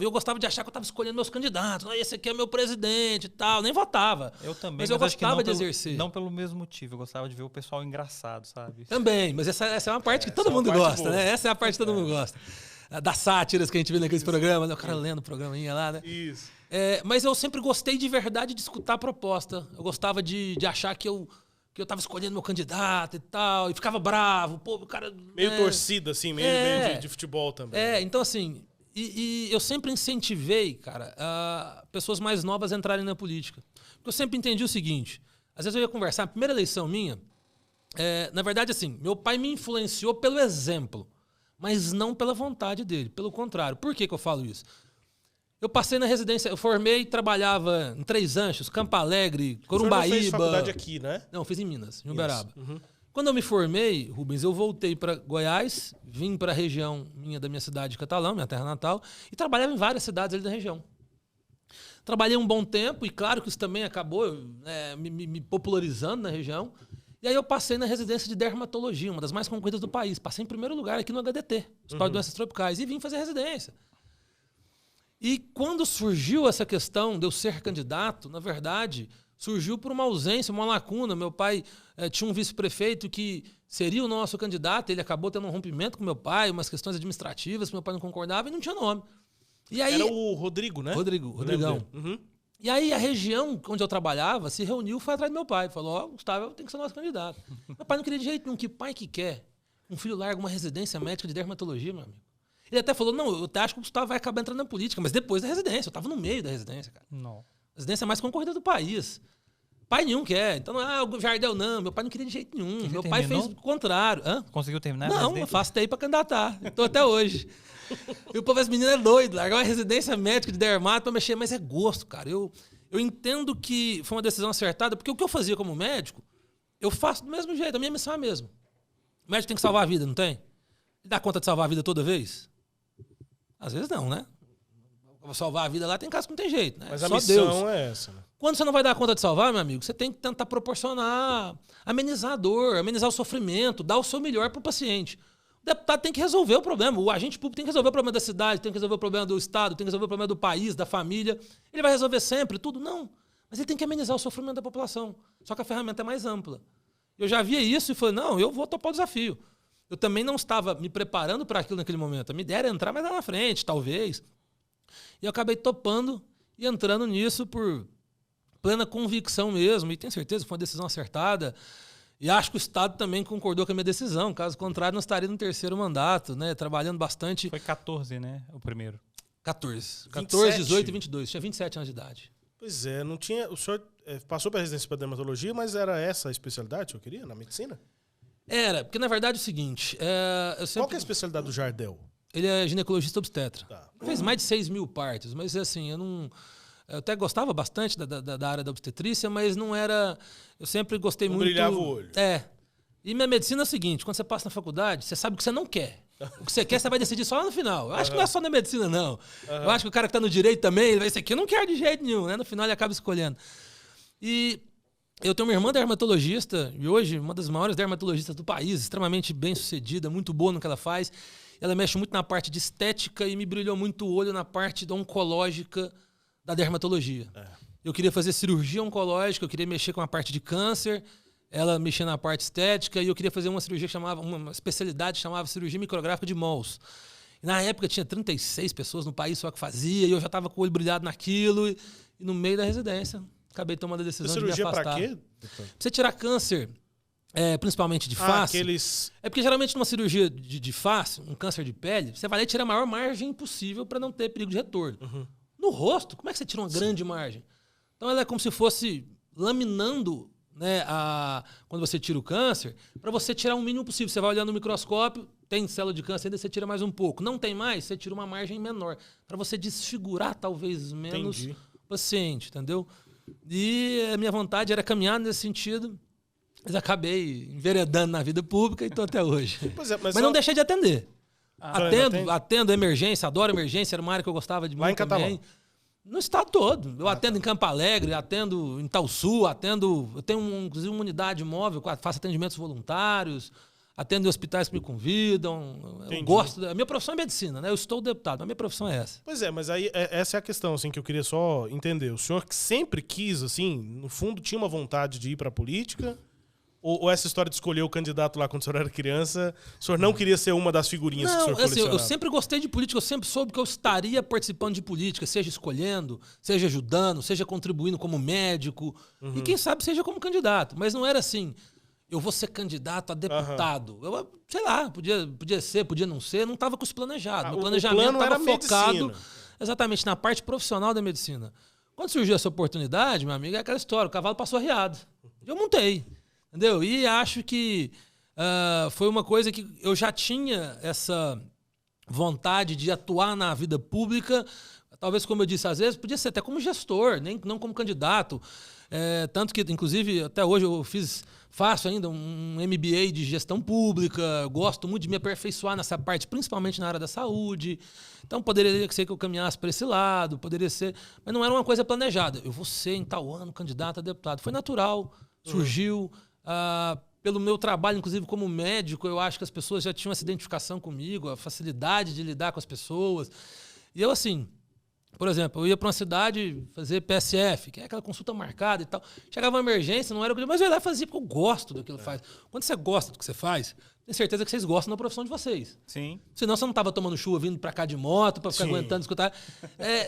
C: Eu gostava de achar que eu estava escolhendo meus candidatos. Esse aqui é meu presidente e tal. Nem votava.
B: Eu também.
C: Mas eu gostava de exercer.
B: Não pelo mesmo motivo. Eu gostava de ver o pessoal engraçado, sabe?
C: Também, mas essa é uma parte que todo mundo gosta, né? Essa é a parte que todo mundo gosta. Das sátiras que a gente vê naqueles programas, né? O cara lendo o programinha lá, né?
A: Isso.
C: Mas eu sempre gostei de verdade de escutar a proposta. Eu gostava de achar que eu tava escolhendo meu candidato e tal, e ficava bravo, pô, o cara...
A: Meio torcida, assim, meio de futebol também.
C: Então assim, e eu sempre incentivei, cara, pessoas mais novas a entrarem na política. Porque eu sempre entendi o seguinte, às vezes eu ia conversar, a primeira eleição minha, na verdade assim, meu pai me influenciou pelo exemplo, mas não pela vontade dele, pelo contrário. Por que eu falo isso? Eu passei na residência, eu formei e trabalhava em Três Anjos, Campo Alegre, Corumbaíba.
A: Você não fez faculdade aqui, né?
C: Não, fiz em Minas, em Uberaba. Uhum. Quando eu me formei, Rubens, eu voltei para Goiás, vim para a região da minha cidade de Catalão, minha terra natal, e trabalhava em várias cidades ali da região. Trabalhei um bom tempo, e claro que isso também acabou me popularizando na região. E aí eu passei na residência de dermatologia, uma das mais concorridas do país. Passei em primeiro lugar aqui no HDT, Hospital de Doenças Tropicais, e vim fazer residência. E quando surgiu essa questão de eu ser candidato, na verdade, surgiu por uma ausência, uma lacuna. Meu pai tinha um vice-prefeito que seria o nosso candidato, ele acabou tendo um rompimento com meu pai, umas questões administrativas que meu pai não concordava e não tinha nome. E aí,
A: era o Rodrigo, né?
C: Rodrigão.
A: Uhum.
C: E aí a região onde eu trabalhava se reuniu, foi atrás do meu pai. Falou, Gustavo, tem que ser nosso candidato. Meu pai não queria de jeito nenhum. Que pai que quer? Um filho larga uma residência médica de dermatologia, meu amigo. Ele até falou, não, eu até acho que o Gustavo vai acabar entrando na política, mas depois da residência. Eu estava no meio da residência, cara.
B: Não.
C: A residência mais concorrida do país. Pai nenhum quer. Então, o Jardel não. Meu pai não queria de jeito nenhum. Meu pai fez o contrário. Hã?
B: Conseguiu terminar?
C: Não, eu faço TI para candidatar. Estou até hoje. E o povo, esse menino é doido. Largar uma residência médica de dermato para mexer, mas é gosto, cara. Eu entendo que foi uma decisão acertada, porque o que eu fazia como médico, eu faço do mesmo jeito. A minha missão é a mesma. O médico tem que salvar a vida, não tem? Ele dá conta de salvar a vida toda vez? Às vezes não, né? Pra salvar a vida lá tem caso que não tem jeito, né?
A: Mas a
C: só
A: missão
C: Deus.
A: é essa, né?
C: Quando você não vai dar conta de salvar, meu amigo, você tem que tentar proporcionar, amenizar a dor, amenizar o sofrimento, dar o seu melhor pro paciente. O deputado tem que resolver o problema, o agente público tem que resolver o problema da cidade, tem que resolver o problema do estado, tem que resolver o problema do país, da família. Ele vai resolver sempre tudo? Não. Mas ele tem que amenizar o sofrimento da população. Só que a ferramenta é mais ampla. Eu já via isso e falei, não, eu vou topar o desafio. Eu também não estava me preparando para aquilo naquele momento. A minha ideia era entrar mais lá na frente, talvez. E eu acabei topando e entrando nisso por plena convicção mesmo. E tenho certeza que foi uma decisão acertada. E acho que o Estado também concordou com a minha decisão. Caso contrário, não estaria no terceiro mandato, né? Trabalhando bastante.
B: Foi 14, né? O primeiro.
C: 14.
A: 27?
C: 14, 18 e 22. Tinha 27 anos de idade.
A: Pois é, não tinha... O senhor passou para a residência para dermatologia, mas era essa a especialidade que eu queria, na medicina? Era,
C: porque na verdade é o seguinte... eu sempre...
A: Qual que é a especialidade do Jardel?
C: Ele é ginecologista obstetra.
A: Tá.
C: Fez mais de 6 mil partos, mas assim, eu até gostava bastante da área da obstetrícia, mas não era... Eu sempre gostei muito...
A: Brilhava o olho.
C: E minha medicina é o seguinte, quando você passa na faculdade, você sabe o que você não quer. O que você quer, você vai decidir só lá no final. Eu acho que não é só na medicina, não. Eu acho que o cara que está no direito também, ele vai dizer que eu não quero de jeito nenhum, né? No final ele acaba escolhendo. E eu tenho uma irmã dermatologista, e hoje uma das maiores dermatologistas do país, extremamente bem sucedida, muito boa no que ela faz. Ela mexe muito na parte de estética e me brilhou muito o olho na parte oncológica da dermatologia. Eu queria fazer cirurgia oncológica, eu queria mexer com a parte de câncer, ela mexia na parte estética, e eu queria fazer uma cirurgia que chamava, uma especialidade que chamava cirurgia micrográfica de mols. E na época tinha 36 pessoas no país só que fazia, e eu já estava com o olho brilhado naquilo, e no meio da residência acabei tomando a decisão de me afastar.
A: Cirurgia pra quê?
C: Pra você tirar câncer, principalmente de face. É porque geralmente numa cirurgia de face, um câncer de pele, você vai lá e tira a maior margem possível para não ter perigo de retorno. No rosto, como é que você tira uma grande margem? Então ela é como se fosse laminando, né, quando você tira o câncer, para você tirar o mínimo possível. Você vai olhando no microscópio, tem célula de câncer, ainda você tira mais um pouco. Não tem mais, você tira uma margem menor. Para você desfigurar talvez menos o paciente, entendeu? E a minha vontade era caminhar nesse sentido, mas acabei enveredando na vida pública e estou até hoje. Mas não deixei de atender. Atendo emergência, adoro emergência, era uma área que eu gostava de muito.
A: Lá em Catalão?
C: No estado todo. Eu atendo em Campo Alegre, atendo em Itaúsu, eu tenho inclusive uma unidade móvel, faço atendimentos voluntários, atendo em hospitais que me convidam. Eu gosto. A minha profissão é medicina, né? Eu estou deputado, mas a minha profissão é essa.
A: Pois é, mas aí essa é a questão assim, que eu queria só entender. O senhor que sempre quis, assim, no fundo, tinha uma vontade de ir para a política? Ou essa história de escolher o candidato lá quando o senhor era criança, o senhor não queria ser uma das figurinhas que o senhor colecionava?
C: Eu sempre gostei de política, eu sempre soube que eu estaria participando de política, seja escolhendo, seja ajudando, seja contribuindo como médico, e quem sabe seja como candidato. Mas não era assim, eu vou ser candidato a deputado. Eu, sei lá, podia ser, podia não ser, não estava com isso planejado. Meu planejamento estava focado exatamente na parte profissional da medicina. Quando surgiu essa oportunidade, meu amigo, é aquela história, o cavalo passou arriado. Eu montei. Entendeu? E acho que foi uma coisa que eu já tinha essa vontade de atuar na vida pública, talvez, como eu disse, às vezes, podia ser até como gestor, não como candidato. Tanto que, inclusive, até hoje eu faço ainda um MBA de gestão pública, gosto muito de me aperfeiçoar nessa parte, principalmente na área da saúde. Então, poderia ser que eu caminhasse para esse lado, poderia ser... Mas não era uma coisa planejada. Eu vou ser, em tal ano, candidato a deputado. Foi natural, surgiu... pelo meu trabalho, inclusive como médico, eu acho que as pessoas já tinham essa identificação comigo, a facilidade de lidar com as pessoas. E eu, assim, por exemplo, eu ia para uma cidade fazer PSF, que é aquela consulta marcada e tal. Chegava uma emergência, não era o que eu... Mas eu ia lá e fazia, porque eu gosto daquilo que faz. Quando você gosta do que você faz, tenho certeza que vocês gostam da profissão de vocês.
B: Sim.
C: Senão você não estava tomando chuva, vindo para cá de moto, para ficar aguentando, escutar.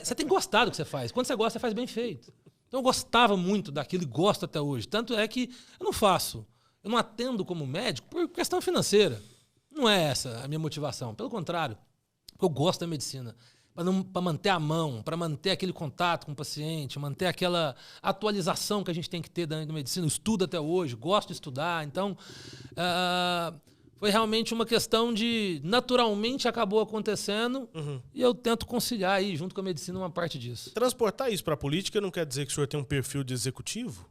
C: Você tem que gostar do que você faz. Quando você gosta, você faz bem feito. Então eu gostava muito daquilo e gosto até hoje. Tanto é que eu não atendo como médico por questão financeira. Não é essa a minha motivação. Pelo contrário, eu gosto da medicina. Para manter a mão, para manter aquele contato com o paciente, manter aquela atualização que a gente tem que ter da medicina. Eu estudo até hoje, gosto de estudar. Então, foi realmente uma questão de... Naturalmente acabou acontecendo e eu tento conciliar aí, junto com a medicina, uma parte disso.
A: Transportar isso para a política não quer dizer que o senhor tem um perfil de executivo?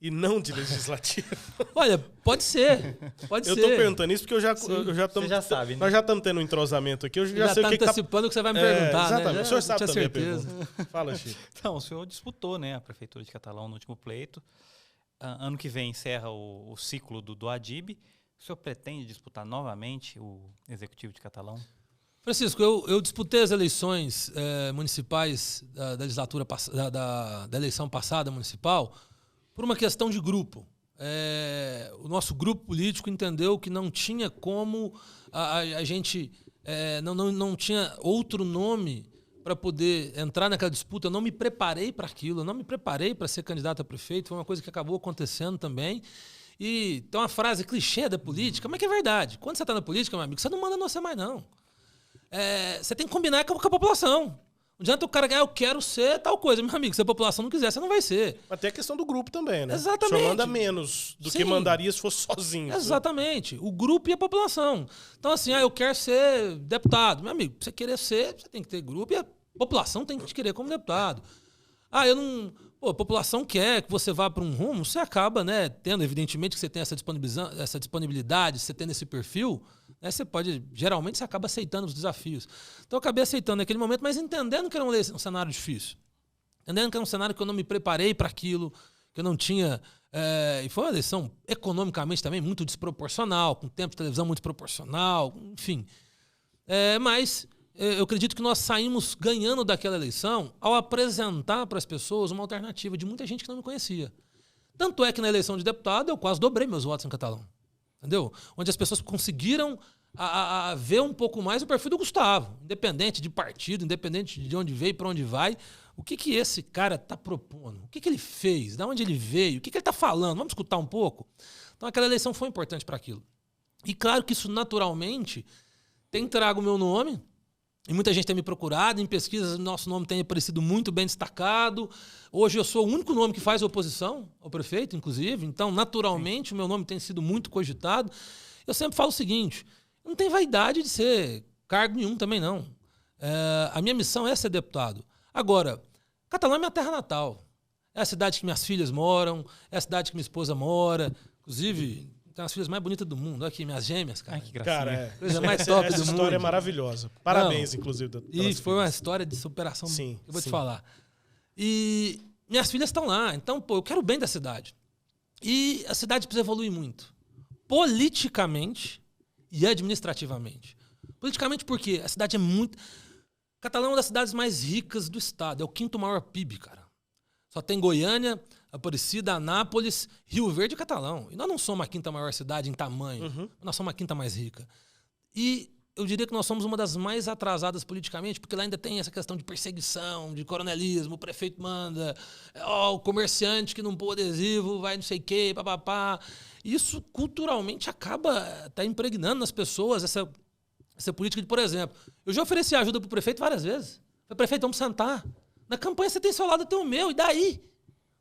A: E não de legislativo?
C: Olha, pode ser. Pode ser.
A: Eu tô perguntando isso porque
B: você já sabe, né?
A: Nós já estamos tendo um entrosamento aqui. Eu já sei o que
C: antecipando o que você vai me perguntar,
A: exatamente.
C: Né?
A: O senhor sabe também
C: certeza.
A: a pergunta. Fala, Chico.
B: Então, o senhor disputou, né, a Prefeitura de Catalão no último pleito. Ano que vem encerra o ciclo do Adib. O senhor pretende disputar novamente o Executivo de Catalão?
C: Francisco, eu disputei as eleições municipais da legislatura da eleição passada municipal por uma questão de grupo. O nosso grupo político entendeu que não tinha como a gente... não tinha outro nome para poder entrar naquela disputa. Eu não me preparei para aquilo, eu não me preparei para ser candidato a prefeito. Foi uma coisa que acabou acontecendo também. E tem uma frase clichê da política, mas que é verdade. Quando você está na política, meu amigo, você não manda você mais, não. Você tem que combinar com a população. Não adianta o cara eu quero ser tal coisa. Meu amigo, se a população não quiser, você não vai ser.
A: Mas tem a questão do grupo também, né?
C: Exatamente.
A: O senhor manda menos do que mandaria se fosse sozinho.
C: Exatamente. O grupo e a população. Então, assim, eu quero ser deputado. Meu amigo, pra você querer ser, você tem que ter grupo e a população tem que te querer como deputado. Eu não... a população quer que você vá para um rumo, você acaba, né, tendo, evidentemente, que você tem essa disponibilidade, você tendo esse perfil, né, geralmente você acaba aceitando os desafios. Então eu acabei aceitando naquele momento, mas entendendo que era um cenário difícil. Entendendo que era um cenário que eu não me preparei para aquilo, que eu não tinha... e foi uma eleição economicamente também muito desproporcional, com tempo de televisão muito proporcional, enfim. Mas... eu acredito que nós saímos ganhando daquela eleição ao apresentar para as pessoas uma alternativa de muita gente que não me conhecia. Tanto é que na eleição de deputado eu quase dobrei meus votos em Catalão. Entendeu? Onde as pessoas conseguiram ver um pouco mais o perfil do Gustavo. Independente de partido, independente de onde veio, para onde vai. O que esse cara está propondo? O que ele fez? De onde ele veio? O que ele está falando? Vamos escutar um pouco? Então aquela eleição foi importante para aquilo. E claro que isso naturalmente tem trago o meu nome. E muita gente tem me procurado, em pesquisas nosso nome tem aparecido muito bem destacado. Hoje eu sou o único nome que faz oposição ao prefeito, inclusive. Então, naturalmente, o meu nome tem sido muito cogitado. Eu sempre falo o seguinte, Não tem vaidade de ser cargo nenhum também, não. A minha missão é ser deputado. Agora, Catalão é minha terra natal. É a cidade que minhas filhas moram, é a cidade que minha esposa mora. Inclusive, tem as filhas mais bonitas do mundo. Olha aqui, minhas gêmeas, cara.
B: Ai, que gracinha.
A: Cara,
C: Coisa mais top do mundo.
A: Essa história é maravilhosa. Parabéns, inclusive.
C: E foi uma história de superação,
A: sim,
C: eu vou te falar. E minhas filhas estão lá. Então, pô, eu quero o bem da cidade. E a cidade precisa evoluir muito. Politicamente e administrativamente. Politicamente porque a cidade é muito... Catalão é uma das cidades mais ricas do estado. É o 5º maior PIB, cara. Só tem Goiânia, Aparecida, Anápolis, Rio Verde e Catalão. E nós não somos a 5ª maior cidade em tamanho. Nós somos a 5ª mais rica. E eu diria que nós somos uma das mais atrasadas politicamente, porque lá ainda tem essa questão de perseguição, de coronelismo, o prefeito manda, o comerciante que não pôs adesivo, vai não sei o quê, papapá. Isso culturalmente acaba até impregnando nas pessoas essa política de, por exemplo, eu já ofereci ajuda pro prefeito várias vezes. Falei, prefeito, vamos sentar. Na campanha você tem seu lado, eu tenho o meu, e daí?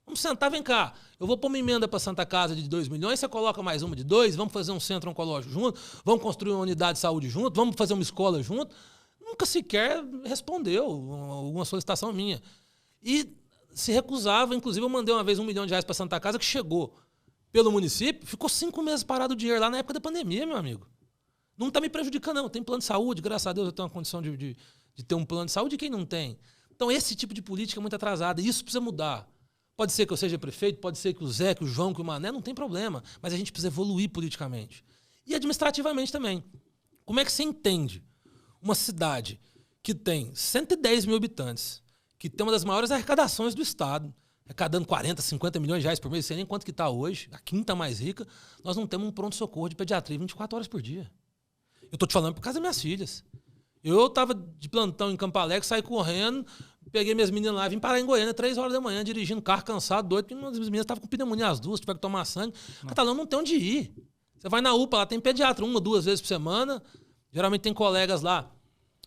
C: Vamos sentar, vem cá. Eu vou pôr uma emenda para Santa Casa de 2 milhões, você coloca mais uma de 2, vamos fazer um centro oncológico junto, vamos construir uma unidade de saúde junto, vamos fazer uma escola junto. Nunca sequer respondeu alguma solicitação minha. E se recusava, inclusive eu mandei uma vez R$1 milhão para Santa Casa, que chegou pelo município, ficou 5 meses parado o dinheiro lá na época da pandemia, meu amigo. Não está me prejudicando, não. Tem plano de saúde, graças a Deus eu tenho uma condição de ter um plano de saúde, e quem não tem? Então esse tipo de política é muito atrasada, e isso precisa mudar. Pode ser que eu seja prefeito, pode ser que o Zé, que o João, que o Mané, não tem problema. Mas a gente precisa evoluir politicamente. E administrativamente também. Como é que você entende uma cidade que tem 110 mil habitantes, que tem uma das maiores arrecadações do Estado, arrecadando 40, 50 milhões de reais por mês, não sei nem quanto que está hoje, a 5ª mais rica, nós não temos um pronto-socorro de pediatria 24 horas por dia. Eu estou te falando por causa das minhas filhas. Eu estava de plantão em Campo Alegre, saí correndo, peguei minhas meninas lá, vim parar em Goiânia 3 horas da manhã, dirigindo carro, cansado, doido, porque uma das meninas estavam com pneumonia, as duas, tiveram que tomar sangue. Catalão não tem onde ir. Você vai na UPA, lá tem pediatra 1 ou 2 vezes por semana. Geralmente tem colegas lá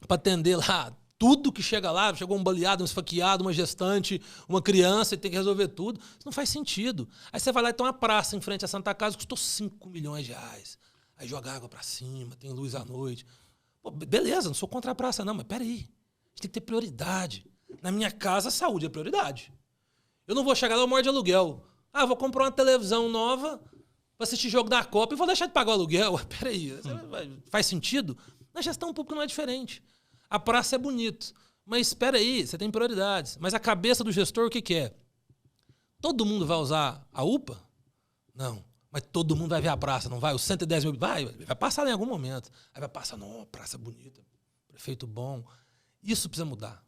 C: para atender lá tudo que chega lá. Chegou um baleado, um esfaqueado, uma gestante, uma criança, e tem que resolver tudo. Isso não faz sentido. Aí você vai lá e tem uma praça em frente à Santa Casa, custou 5 milhões de reais. Aí joga água para cima, tem luz à noite. Pô, beleza, não sou contra a praça, não, mas peraí. A gente tem que ter prioridade. Na minha casa, a saúde é prioridade. Eu não vou chegar lá, eu moro de aluguel. Vou comprar uma televisão nova para assistir jogo da Copa e vou deixar de pagar o aluguel. Peraí, faz sentido? Na gestão pública não é diferente. A praça é bonito, mas espera aí, você tem prioridades. Mas a cabeça do gestor, o que é? Todo mundo vai usar a UPA? Não. Mas todo mundo vai ver a praça, não vai? Os 110 mil... Vai passar lá em algum momento. Aí vai passar, não, praça bonita, prefeito bom. Isso precisa mudar.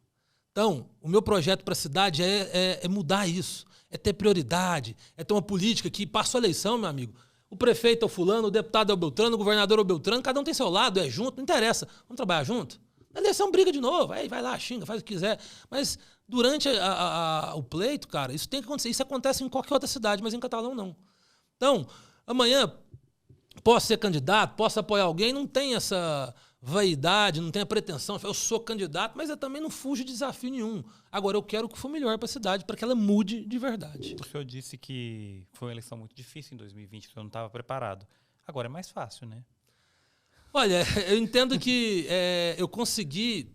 C: Então, o meu projeto para a cidade é mudar isso. É ter prioridade, é ter uma política que passou a eleição, meu amigo. O prefeito é o fulano, o deputado é o Beltrano, o governador é o Beltrano, cada um tem seu lado, é junto, não interessa. Vamos trabalhar junto? Na eleição briga de novo, aí vai lá, xinga, faz o que quiser. Mas durante o pleito, cara, isso tem que acontecer. Isso acontece em qualquer outra cidade, mas em Catalão não. Então, amanhã posso ser candidato, posso apoiar alguém, não tem essa vaidade, não tem a pretensão, eu sou candidato, mas eu também não fujo de desafio nenhum. Agora, eu quero o que for melhor para a cidade, para que ela mude de verdade.
B: O senhor disse que foi uma eleição muito difícil em 2020, o senhor não estava preparado. Agora é mais fácil, né?
C: Olha, eu entendo que eu consegui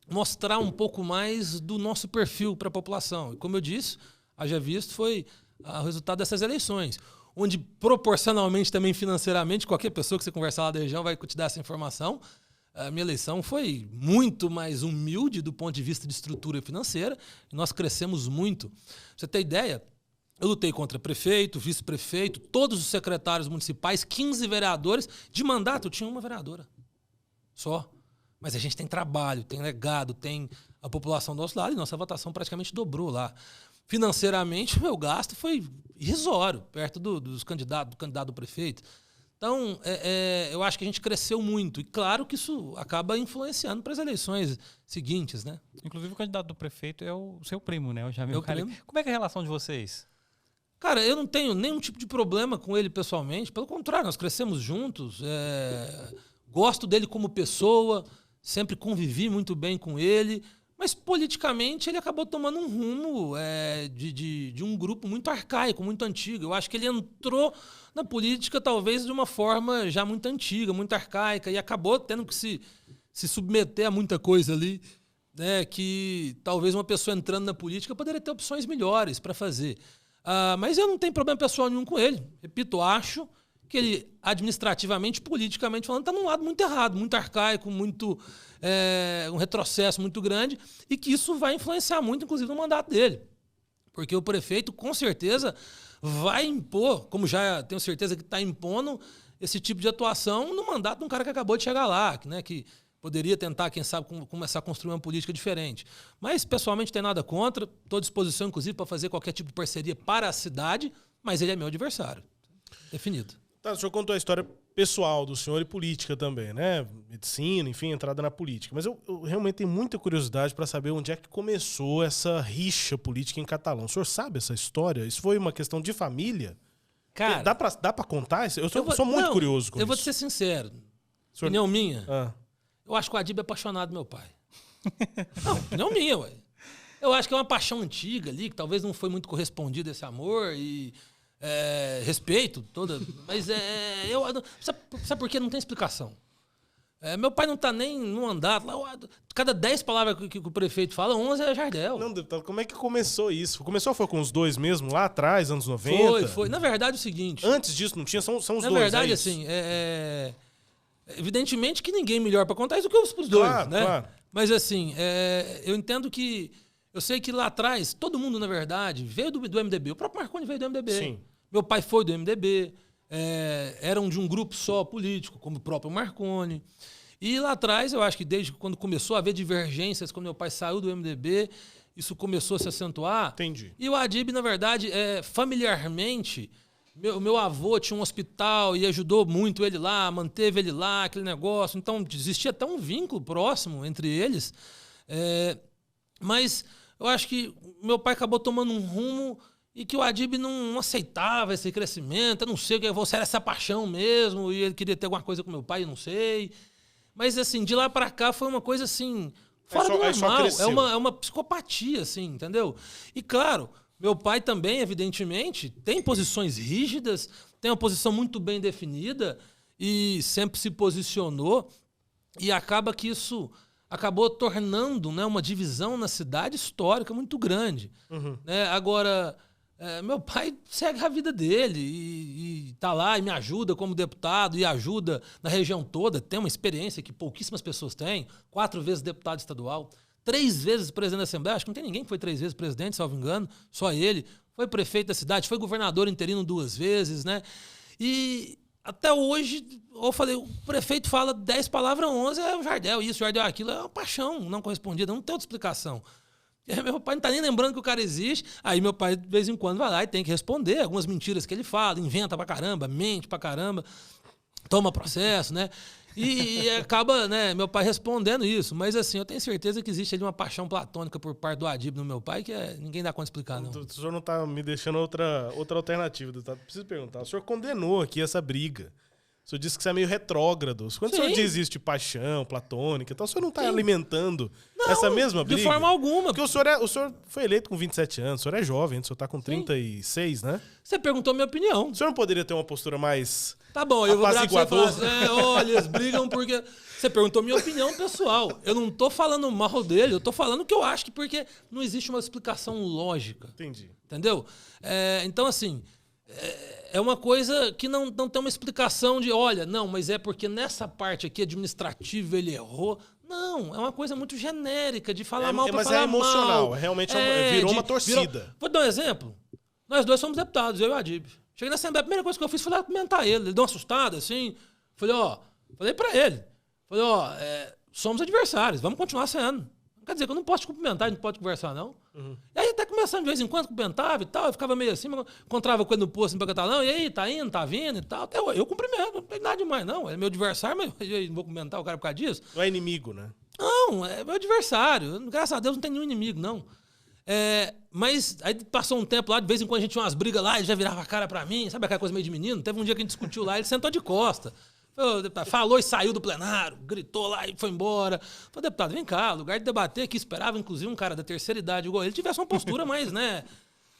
C: mostrar um pouco mais do nosso perfil para a população. E como eu disse, haja visto, foi o resultado dessas eleições, onde proporcionalmente também financeiramente, qualquer pessoa que você conversar lá da região vai te dar essa informação. A minha eleição foi muito mais humilde do ponto de vista de estrutura financeira, e nós crescemos muito. Pra você ter ideia, eu lutei contra prefeito, vice-prefeito, todos os secretários municipais, 15 vereadores. De mandato, eu tinha uma vereadora só. Mas a gente tem trabalho, tem legado, tem a população do nosso lado, e nossa votação praticamente dobrou lá. Financeiramente, o meu gasto foi irrisório, perto do candidato do prefeito. Então, eu acho que a gente cresceu muito. E claro que isso acaba influenciando para as eleições seguintes, né?
B: Inclusive, o candidato do prefeito é o seu primo, né? O Jamil
C: Meu
B: Calil.
C: primo.
B: Como é que é a relação de vocês?
C: Cara, eu não tenho nenhum tipo de problema com ele pessoalmente. Pelo contrário, nós crescemos juntos. Gosto dele como pessoa, sempre convivi muito bem com ele. Mas politicamente ele acabou tomando um rumo de um grupo muito arcaico, muito antigo. Eu acho que ele entrou na política talvez de uma forma já muito antiga, muito arcaica, e acabou tendo que se submeter a muita coisa ali, né, que talvez uma pessoa entrando na política poderia ter opções melhores para fazer. Mas eu não tenho problema pessoal nenhum com ele. Repito, acho que ele, administrativamente, politicamente falando, está num lado muito errado, muito arcaico, muito um retrocesso muito grande, e que isso vai influenciar muito, inclusive, no mandato dele. Porque o prefeito, com certeza, vai impor, como já tenho certeza que está impondo, esse tipo de atuação no mandato de um cara que acabou de chegar lá, né, que poderia tentar, quem sabe, começar a construir uma política diferente. Mas, pessoalmente, não tem nada contra. Estou à disposição, inclusive, para fazer qualquer tipo de parceria para a cidade, mas ele é meu adversário. Definido.
A: Tá, o senhor contou a história pessoal do senhor e política também, né? Medicina, enfim, entrada na política. Mas eu realmente tenho muita curiosidade para saber onde é que começou essa rixa política em Catalão. O senhor sabe essa história? Isso foi uma questão de família?
C: Cara,
A: dá pra contar? Eu sou muito curioso com isso.
C: Eu vou te ser sincero.
A: Senhor...
C: Opinião minha. Eu acho que o Adib é apaixonado do meu pai. Não, opinião minha, ué. Eu acho que é uma paixão antiga ali, que talvez não foi muito correspondido esse amor e respeito toda. Mas sabe por quê? Não tem explicação. Meu pai não tá nem no andar. Cada 10 palavras que o prefeito fala, 11 é Jardel.
A: Não, deputado, como é que começou isso? Foi com os dois mesmo, lá atrás, anos 90?
C: Foi. Na verdade, é o seguinte...
A: Antes disso não tinha, são os dois,
C: na verdade, assim, evidentemente que ninguém melhor para contar isso do que os dois, né? Claro. Mas, assim, eu entendo que... Eu sei que lá atrás, todo mundo, na verdade, veio do MDB. O próprio Marconi veio do MDB.
A: Sim.
C: Meu pai foi do MDB. Eram de um grupo só político, como o próprio Marconi. E lá atrás, eu acho que desde quando começou a haver divergências, quando meu pai saiu do MDB, isso começou a se acentuar.
A: Entendi.
C: E o Adib, na verdade, familiarmente, meu avô tinha um hospital e ajudou muito ele lá, manteve ele lá, aquele negócio. Então, existia até um vínculo próximo entre eles. Mas eu acho que meu pai acabou tomando um rumo e que o Adib não aceitava esse crescimento. Eu não sei o que era essa paixão mesmo, e ele queria ter alguma coisa com meu pai, eu não sei. Mas, assim, de lá pra cá foi uma coisa, assim, fora do normal. É uma psicopatia, assim, entendeu? E, claro, meu pai também, evidentemente, tem posições rígidas, tem uma posição muito bem definida e sempre se posicionou. E acaba que isso acabou tornando, né, uma divisão na cidade histórica muito grande.
A: Uhum.
C: Agora... meu pai segue a vida dele e tá lá e me ajuda como deputado e ajuda na região toda. Tem uma experiência que pouquíssimas pessoas têm. 4 vezes deputado estadual, 3 vezes presidente da Assembleia. Acho que não tem ninguém que foi 3 vezes presidente, salvo engano. Só ele. Foi prefeito da cidade, foi governador interino 2 vezes, né? E até hoje, eu falei, o prefeito fala 10 palavras, 11 é o Jardel. Isso, Jardel, aquilo é uma paixão não correspondida. Não tem outra explicação. Meu pai não tá nem lembrando que o cara existe. Aí meu pai, de vez em quando, vai lá e tem que responder algumas mentiras que ele fala, inventa pra caramba, mente pra caramba, toma processo, né? E acaba, né, meu pai respondendo isso. Mas, assim, eu tenho certeza que existe ali uma paixão platônica por parte do Adib no meu pai que ninguém dá conta de explicar, não.
A: O senhor não tá me deixando outra alternativa. Preciso perguntar. O senhor condenou aqui essa briga. O senhor disse que você é meio retrógrado. Quando o senhor diz isso de paixão platônica, então o senhor não está alimentando essa mesma briga?
C: De forma alguma.
A: Porque o senhor foi eleito com 27 anos, o senhor é jovem, o senhor está com 36, né?
C: Você perguntou a minha opinião.
A: O senhor não poderia ter uma postura mais
C: Tá bom, eu vou virar pra você e falar assim, olha, eles brigam porque... Você perguntou a minha opinião pessoal. Eu não tô falando mal dele, eu tô falando que eu acho que porque não existe uma explicação lógica.
A: Entendi.
C: Entendeu? Então, assim... É uma coisa que não tem uma explicação de, olha, não, mas é porque nessa parte aqui administrativa ele errou. Não, é uma coisa muito genérica de falar mal pra falar mal.
A: Mas é emocional, realmente virou uma torcida.
C: Vou dar um exemplo. Nós dois somos deputados, eu e o Adib. Cheguei na Assembleia, a primeira coisa que eu fiz foi lá comentar ele. Ele deu uma assustada, assim. Falei pra ele. Somos adversários, vamos continuar sendo. Quer dizer que eu não posso te cumprimentar, a gente não pode conversar, não. Uhum. E aí até começando de vez em quando, cumprimentava e tal, eu ficava meio assim, encontrava com ele no posto assim, pra Catalão, e aí, tá indo, tá vindo e tal. Até eu cumprimento, não tem nada demais, não. É meu adversário, mas eu não vou cumprimentar o cara por causa disso.
A: Não é inimigo, né?
C: Não, é meu adversário. Graças a Deus não tem nenhum inimigo, não. Mas aí passou um tempo lá, de vez em quando a gente tinha umas brigas lá, ele já virava a cara pra mim, sabe aquela coisa meio de menino? Teve um dia que a gente discutiu lá, ele sentou de costa. O deputado falou e saiu do plenário, gritou lá e foi embora. Falei, deputado, vem cá, lugar de debater que esperava, inclusive, um cara da terceira idade igual ele tivesse uma postura mais, né,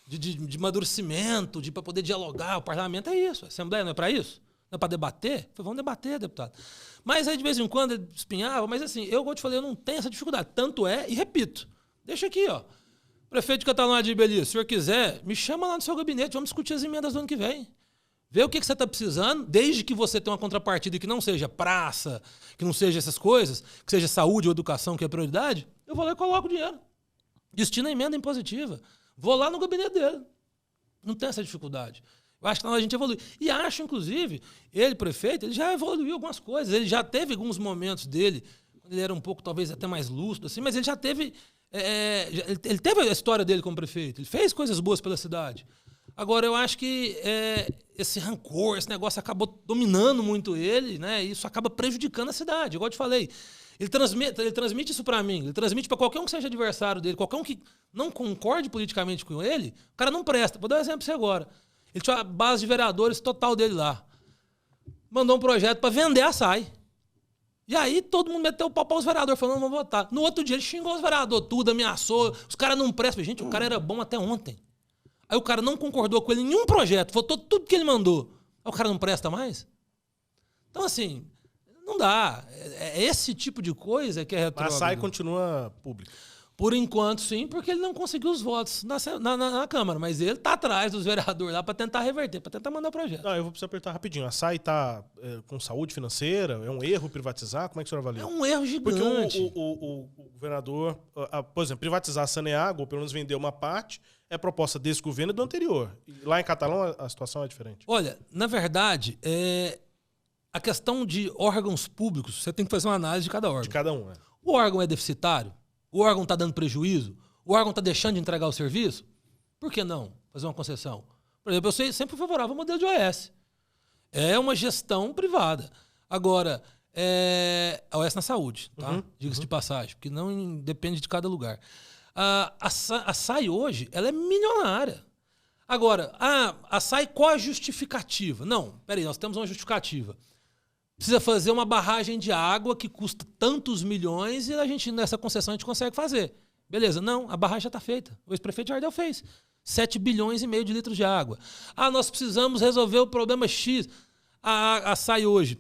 C: de amadurecimento, para poder dialogar. O parlamento é isso, a Assembleia não é para isso? Não é para debater? Falei, vamos debater, deputado. Mas aí, de vez em quando, ele espinhava, mas assim, como eu te falei, eu não tenho essa dificuldade. Tanto é, e repito, deixa aqui, ó. Prefeito de Catalão de Belia, se o senhor quiser, me chama lá no seu gabinete, vamos discutir as emendas do ano que vem. Vê o que você está precisando, desde que você tenha uma contrapartida que não seja praça, que não seja essas coisas, que seja saúde ou educação, que é prioridade, eu vou lá e coloco o dinheiro. Destino a emenda impositiva. Vou lá no gabinete dele. Não tem essa dificuldade. Eu acho que a gente evolui. E acho, inclusive, ele, prefeito, ele já evoluiu algumas coisas. Ele já teve alguns momentos dele, quando ele era um pouco, talvez, até mais lúcido, assim, mas ele já teve... ele teve a história dele como prefeito. Ele fez coisas boas pela cidade. Agora, eu acho que esse rancor, esse negócio acabou dominando muito ele, né? E isso acaba prejudicando a cidade. Igual eu te falei, ele transmite isso para mim, ele transmite para qualquer um que seja adversário dele, qualquer um que não concorde politicamente com ele, o cara não presta. Vou dar um exemplo para você agora. Ele tinha a base de vereadores total dele lá. Mandou um projeto para vender a SAI. E aí todo mundo meteu o pau para os vereadores, falando, não vão votar. No outro dia ele xingou os vereadores, tudo, ameaçou, os caras não prestam. Gente, o cara era bom até ontem. Aí o cara não concordou com ele em nenhum projeto, votou tudo que ele mandou. Aí o cara não presta mais? Então, assim, não dá. É esse tipo de coisa que é retrógrado.
A: A SAI continua pública.
C: Por enquanto, sim, porque ele não conseguiu os votos na Câmara. Mas ele está atrás dos vereadores lá para tentar reverter, para tentar mandar o projeto.
A: Não, eu vou precisar apertar rapidinho. A SAI está com saúde financeira? É um erro privatizar? Como é que o senhor avalia?
C: É um erro gigante.
A: Porque o governador, por exemplo, privatizar a Saneago, ou pelo menos vender uma parte, é proposta desse governo e do anterior. E lá em Catalão a situação é diferente.
C: Olha, na verdade, a questão de órgãos públicos, você tem que fazer uma análise de cada órgão.
A: De cada um, né?
C: O órgão é deficitário? O órgão está dando prejuízo? O órgão está deixando de entregar o serviço? Por que não fazer uma concessão? Por exemplo, eu sempre fui favorável ao modelo de OS. É uma gestão privada. Agora, a OS na saúde, tá? Diga-se de passagem, porque não depende de cada lugar. A SAI hoje, ela é milionária. Agora, a SAI, qual a justificativa? Não, peraí, nós temos uma justificativa. Precisa fazer uma barragem de água que custa tantos milhões e nessa concessão a gente consegue fazer. Beleza, não, a barragem já está feita. O ex-prefeito de Jardel fez. 7 bilhões e meio de litros de água. Nós precisamos resolver o problema X. A SAI hoje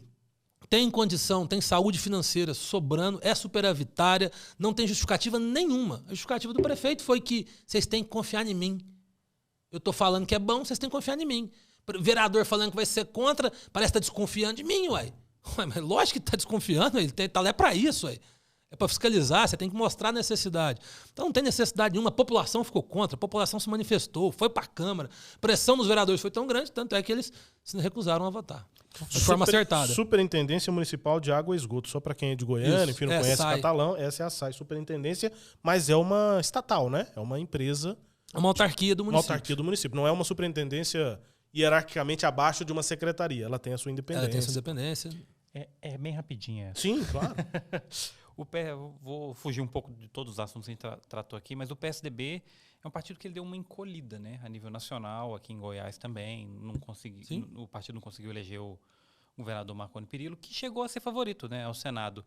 C: tem condição, tem saúde financeira sobrando, é superavitária, não tem justificativa nenhuma. A justificativa do prefeito foi que vocês têm que confiar em mim. Eu estou falando que é bom, vocês têm que confiar em mim. O vereador falando que vai ser contra, parece que está desconfiando de mim, uai. Mas lógico que está desconfiando, ele está lá para isso, uai. É para fiscalizar, você tem que mostrar a necessidade. Então não tem necessidade nenhuma, a população ficou contra, a população se manifestou, foi para a Câmara, a pressão dos vereadores foi tão grande, tanto é que eles se recusaram a votar. De forma acertada.
A: Superintendência Municipal de Água e Esgoto, só para quem é de Goiânia,
C: isso,
A: enfim, não conhece
C: SAI.
A: Catalão, essa é a SAI, Superintendência, mas é uma estatal, né? É uma empresa...
C: É uma autarquia do município.
A: Uma autarquia do município, não é uma superintendência hierarquicamente abaixo de uma secretaria, ela tem a sua independência.
C: Ela tem a sua independência.
B: É bem rapidinha.
A: Sim, claro.
B: Vou fugir um pouco de todos os assuntos que a gente tratou aqui, mas o PSDB é um partido que ele deu uma encolhida, né? A nível nacional, aqui em Goiás também. O partido não conseguiu eleger o governador Marconi Perillo, que chegou a ser favorito, né, ao Senado.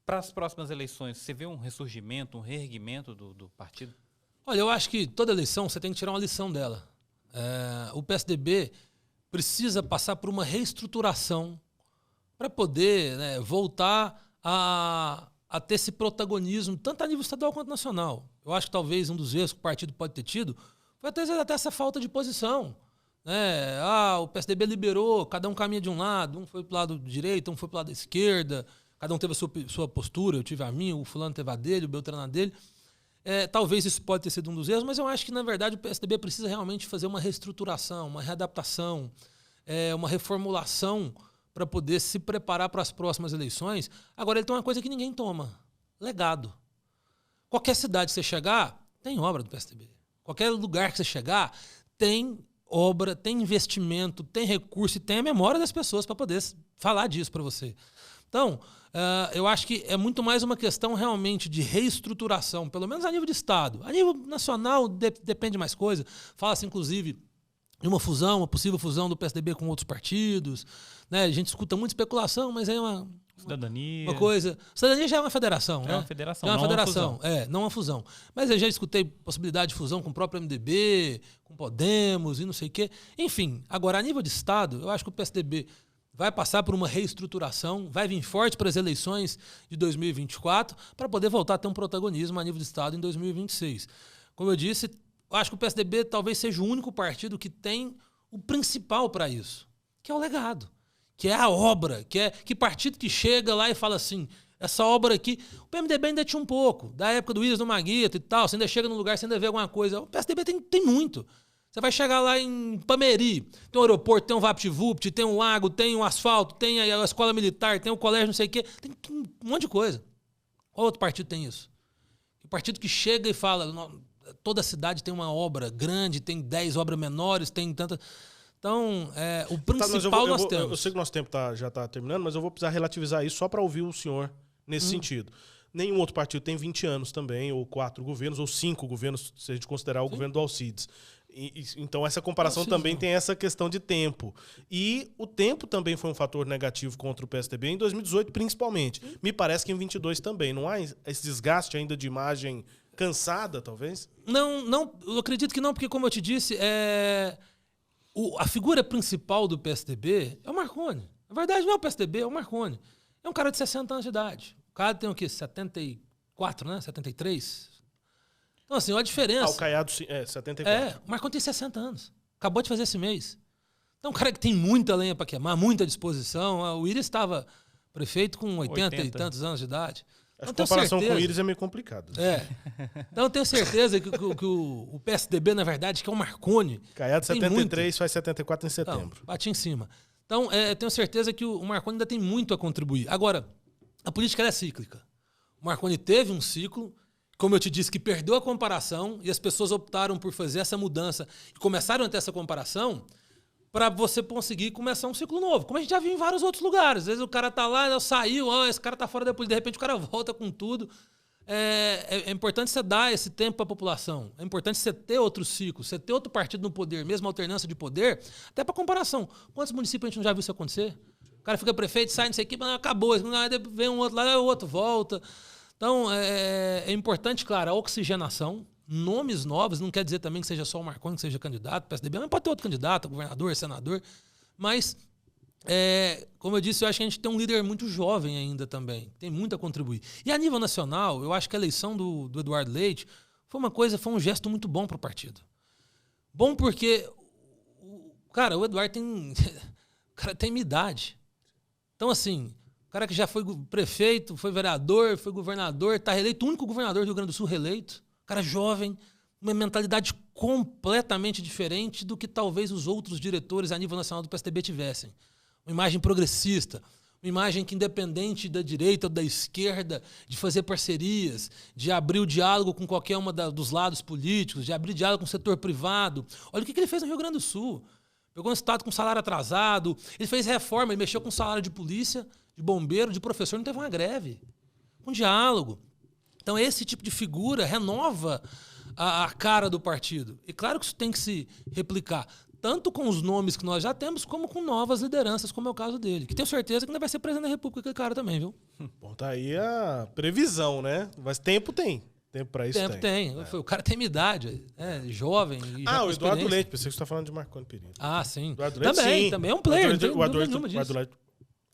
B: Para as próximas eleições, você vê um ressurgimento, um reerguimento do partido?
C: Olha, eu acho que toda eleição você tem que tirar uma lição dela. O PSDB precisa passar por uma reestruturação para poder, né, voltar a ter esse protagonismo, tanto a nível estadual quanto nacional. Eu acho que talvez um dos erros que o partido pode ter tido foi até essa falta de posição. Né? O PSDB liberou, cada um caminha de um lado, um foi para o lado direito, um foi para o lado da esquerda, cada um teve a sua postura, eu tive a minha, o fulano teve a dele, o Beltrano a dele. Talvez isso pode ter sido um dos erros, mas eu acho que, na verdade, o PSDB precisa realmente fazer uma reestruturação, uma readaptação, uma reformulação para poder se preparar para as próximas eleições. Agora, ele tem uma coisa que ninguém toma: legado. Qualquer cidade que você chegar, tem obra do PSDB. Qualquer lugar que você chegar, tem obra, tem investimento, tem recurso e tem a memória das pessoas para poder falar disso para você. Então, eu acho que é muito mais uma questão realmente de reestruturação, pelo menos a nível de Estado. A nível nacional depende de mais coisa. Fala-se, inclusive, de uma fusão, uma possível fusão do PSDB com outros partidos. Né? A gente escuta muita especulação, mas é uma coisa... Cidadania já é uma federação, né?
B: É uma federação,
C: já é uma
B: não
C: federação,
B: uma fusão.
C: não uma fusão. Mas eu já escutei possibilidade de fusão com o próprio MDB, com Podemos e não sei o quê. Enfim, agora, a nível de Estado, eu acho que o PSDB vai passar por uma reestruturação, vai vir forte para as eleições de 2024 para poder voltar a ter um protagonismo a nível de Estado em 2026. Como eu disse, eu acho que o PSDB talvez seja o único partido que tem o principal para isso, que é o legado, que é a obra, que partido que chega lá e fala assim, essa obra aqui, o PMDB ainda tinha um pouco, da época do Willis do Maguito e tal, você ainda chega num lugar, você ainda vê alguma coisa. O PSDB tem muito. Você vai chegar lá em Pameri, tem um aeroporto, tem um VaptVupt, tem um lago, tem um asfalto, tem a escola militar, tem o colégio não sei o quê, tem um monte de coisa. Qual outro partido tem isso? O partido que chega e fala, toda cidade tem uma obra grande, tem 10 obras menores, tem tanta... Então, o principal nós temos.
A: Eu sei que o nosso tempo já está terminando, mas eu vou precisar relativizar isso só para ouvir o senhor nesse sentido. Nenhum outro partido tem 20 anos também, ou 4 governos, ou 5 governos, se a gente considerar o governo do Alcides. Então, essa comparação também tem essa questão de tempo. E o tempo também foi um fator negativo contra o PSDB, em 2018 principalmente. Me parece que em 2022 também. Não há esse desgaste ainda de imagem cansada, talvez?
C: Não, eu acredito que não, porque, como eu te disse, a figura principal do PSDB é o Marconi. Na verdade, não é o PSDB, é o Marconi. É um cara de 60 anos de idade. O cara tem o quê? 74, né? 73? Então, assim, olha a diferença.
A: O Caiado, 74.
C: O Marconi tem 60 anos. Acabou de fazer esse mês. Então, um cara que tem muita lenha para queimar, muita disposição. O Willis estava prefeito com 80 e tantos anos de idade.
A: A comparação com o Willis é meio complicado.
C: Então, eu tenho certeza que o PSDB, na verdade, que é o Marconi.
A: Caiado 73, faz 74 em setembro.
C: Então, bati em cima. Então, eu tenho certeza que o Marconi ainda tem muito a contribuir. Agora, a política ela é cíclica. O Marconi teve um ciclo, como eu te disse, que perdeu a comparação e as pessoas optaram por fazer essa mudança e começaram a ter essa comparação para você conseguir começar um ciclo novo. Como a gente já viu em vários outros lugares. Às vezes o cara tá lá, saiu, esse cara tá fora da política, de repente o cara volta com tudo. É importante você dar esse tempo para a população. É importante você ter outro ciclo, você ter outro partido no poder, mesmo alternância de poder, até para comparação. Quantos municípios a gente não já viu isso acontecer? O cara fica prefeito, sai, não sei o que, mas acabou. Aí vem um outro lá, o outro volta. Então, é importante, claro, a oxigenação. Nomes novos, não quer dizer também que seja só o Marconi que seja candidato, PSDB, mas pode ter outro candidato, governador, senador. Mas, como eu disse, eu acho que a gente tem um líder muito jovem ainda também, tem muito a contribuir. E a nível nacional, eu acho que a eleição do Eduardo Leite foi um gesto muito bom para o partido. Bom porque, o Eduardo tem minha idade. Então, assim, o cara que já foi prefeito, foi vereador, foi governador, está reeleito, o único governador do Rio Grande do Sul reeleito. Cara jovem, uma mentalidade completamente diferente do que talvez os outros diretores a nível nacional do PSDB tivessem. Uma imagem progressista, uma imagem que, independente da direita ou da esquerda, de fazer parcerias, de abrir o diálogo com qualquer uma dos lados políticos, de abrir diálogo com o setor privado. Olha o que ele fez no Rio Grande do Sul. Pegou um estado com salário atrasado, ele fez reforma, ele mexeu com salário de polícia, de bombeiro, de professor, não teve uma greve. Um diálogo. Então, esse tipo de figura renova a cara do partido. E claro que isso tem que se replicar, tanto com os nomes que nós já temos, como com novas lideranças, como é o caso dele. Que tenho certeza que ainda vai ser presidente da República, aquele cara também, viu?
A: Bom, tá aí a previsão, né? Mas tempo tem. Tempo pra isso
C: tem. O cara tem minha idade, jovem. E
A: o Eduardo Leite. Pensei que você tá falando de Marconi Pereira.
C: Sim.
A: Eduardo Leite,
C: também é um player.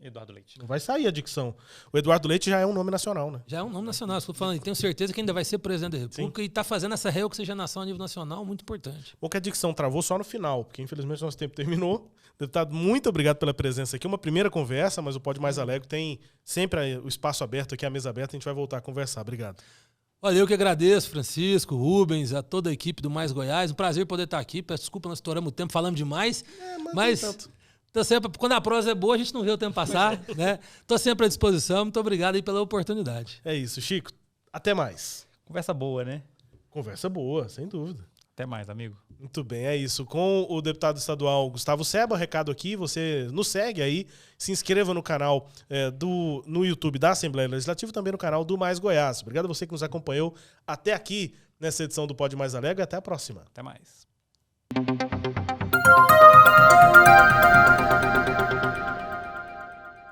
B: Eduardo Leite.
A: Não vai sair a dicção. O Eduardo Leite já é um nome nacional, né?
C: Já é um nome nacional. Estou falando, e tenho certeza que ainda vai ser presidente da República. Sim. E está fazendo essa reoxigenação a nível nacional muito importante.
A: Bom que a dicção travou só no final, porque infelizmente nosso tempo terminou. Deputado, muito obrigado pela presença aqui. Uma primeira conversa, mas o Pode Mais Alegre tem sempre o espaço aberto aqui, a mesa aberta. A gente vai voltar a conversar. Obrigado.
C: Olha, eu que agradeço, Francisco, Rubens, a toda a equipe do Mais Goiás. Um prazer poder estar aqui. Peço desculpa, nós estouramos o tempo, falamos demais. Mas tô sempre, quando a prosa é boa, a gente não vê o tempo passar, né? Tô sempre à disposição. Muito obrigado aí pela oportunidade.
A: É isso, Chico. Até mais.
B: Conversa boa, né?
A: Conversa boa, sem dúvida.
B: Até mais, amigo.
A: Muito bem, é isso. Com o deputado estadual Gustavo Seba, recado aqui, você nos segue aí, se inscreva no canal no YouTube da Assembleia Legislativa e também no canal do Mais Goiás. Obrigado a você que nos acompanhou até aqui nessa edição do Pode Mais Alegre. Até a próxima.
B: Até mais.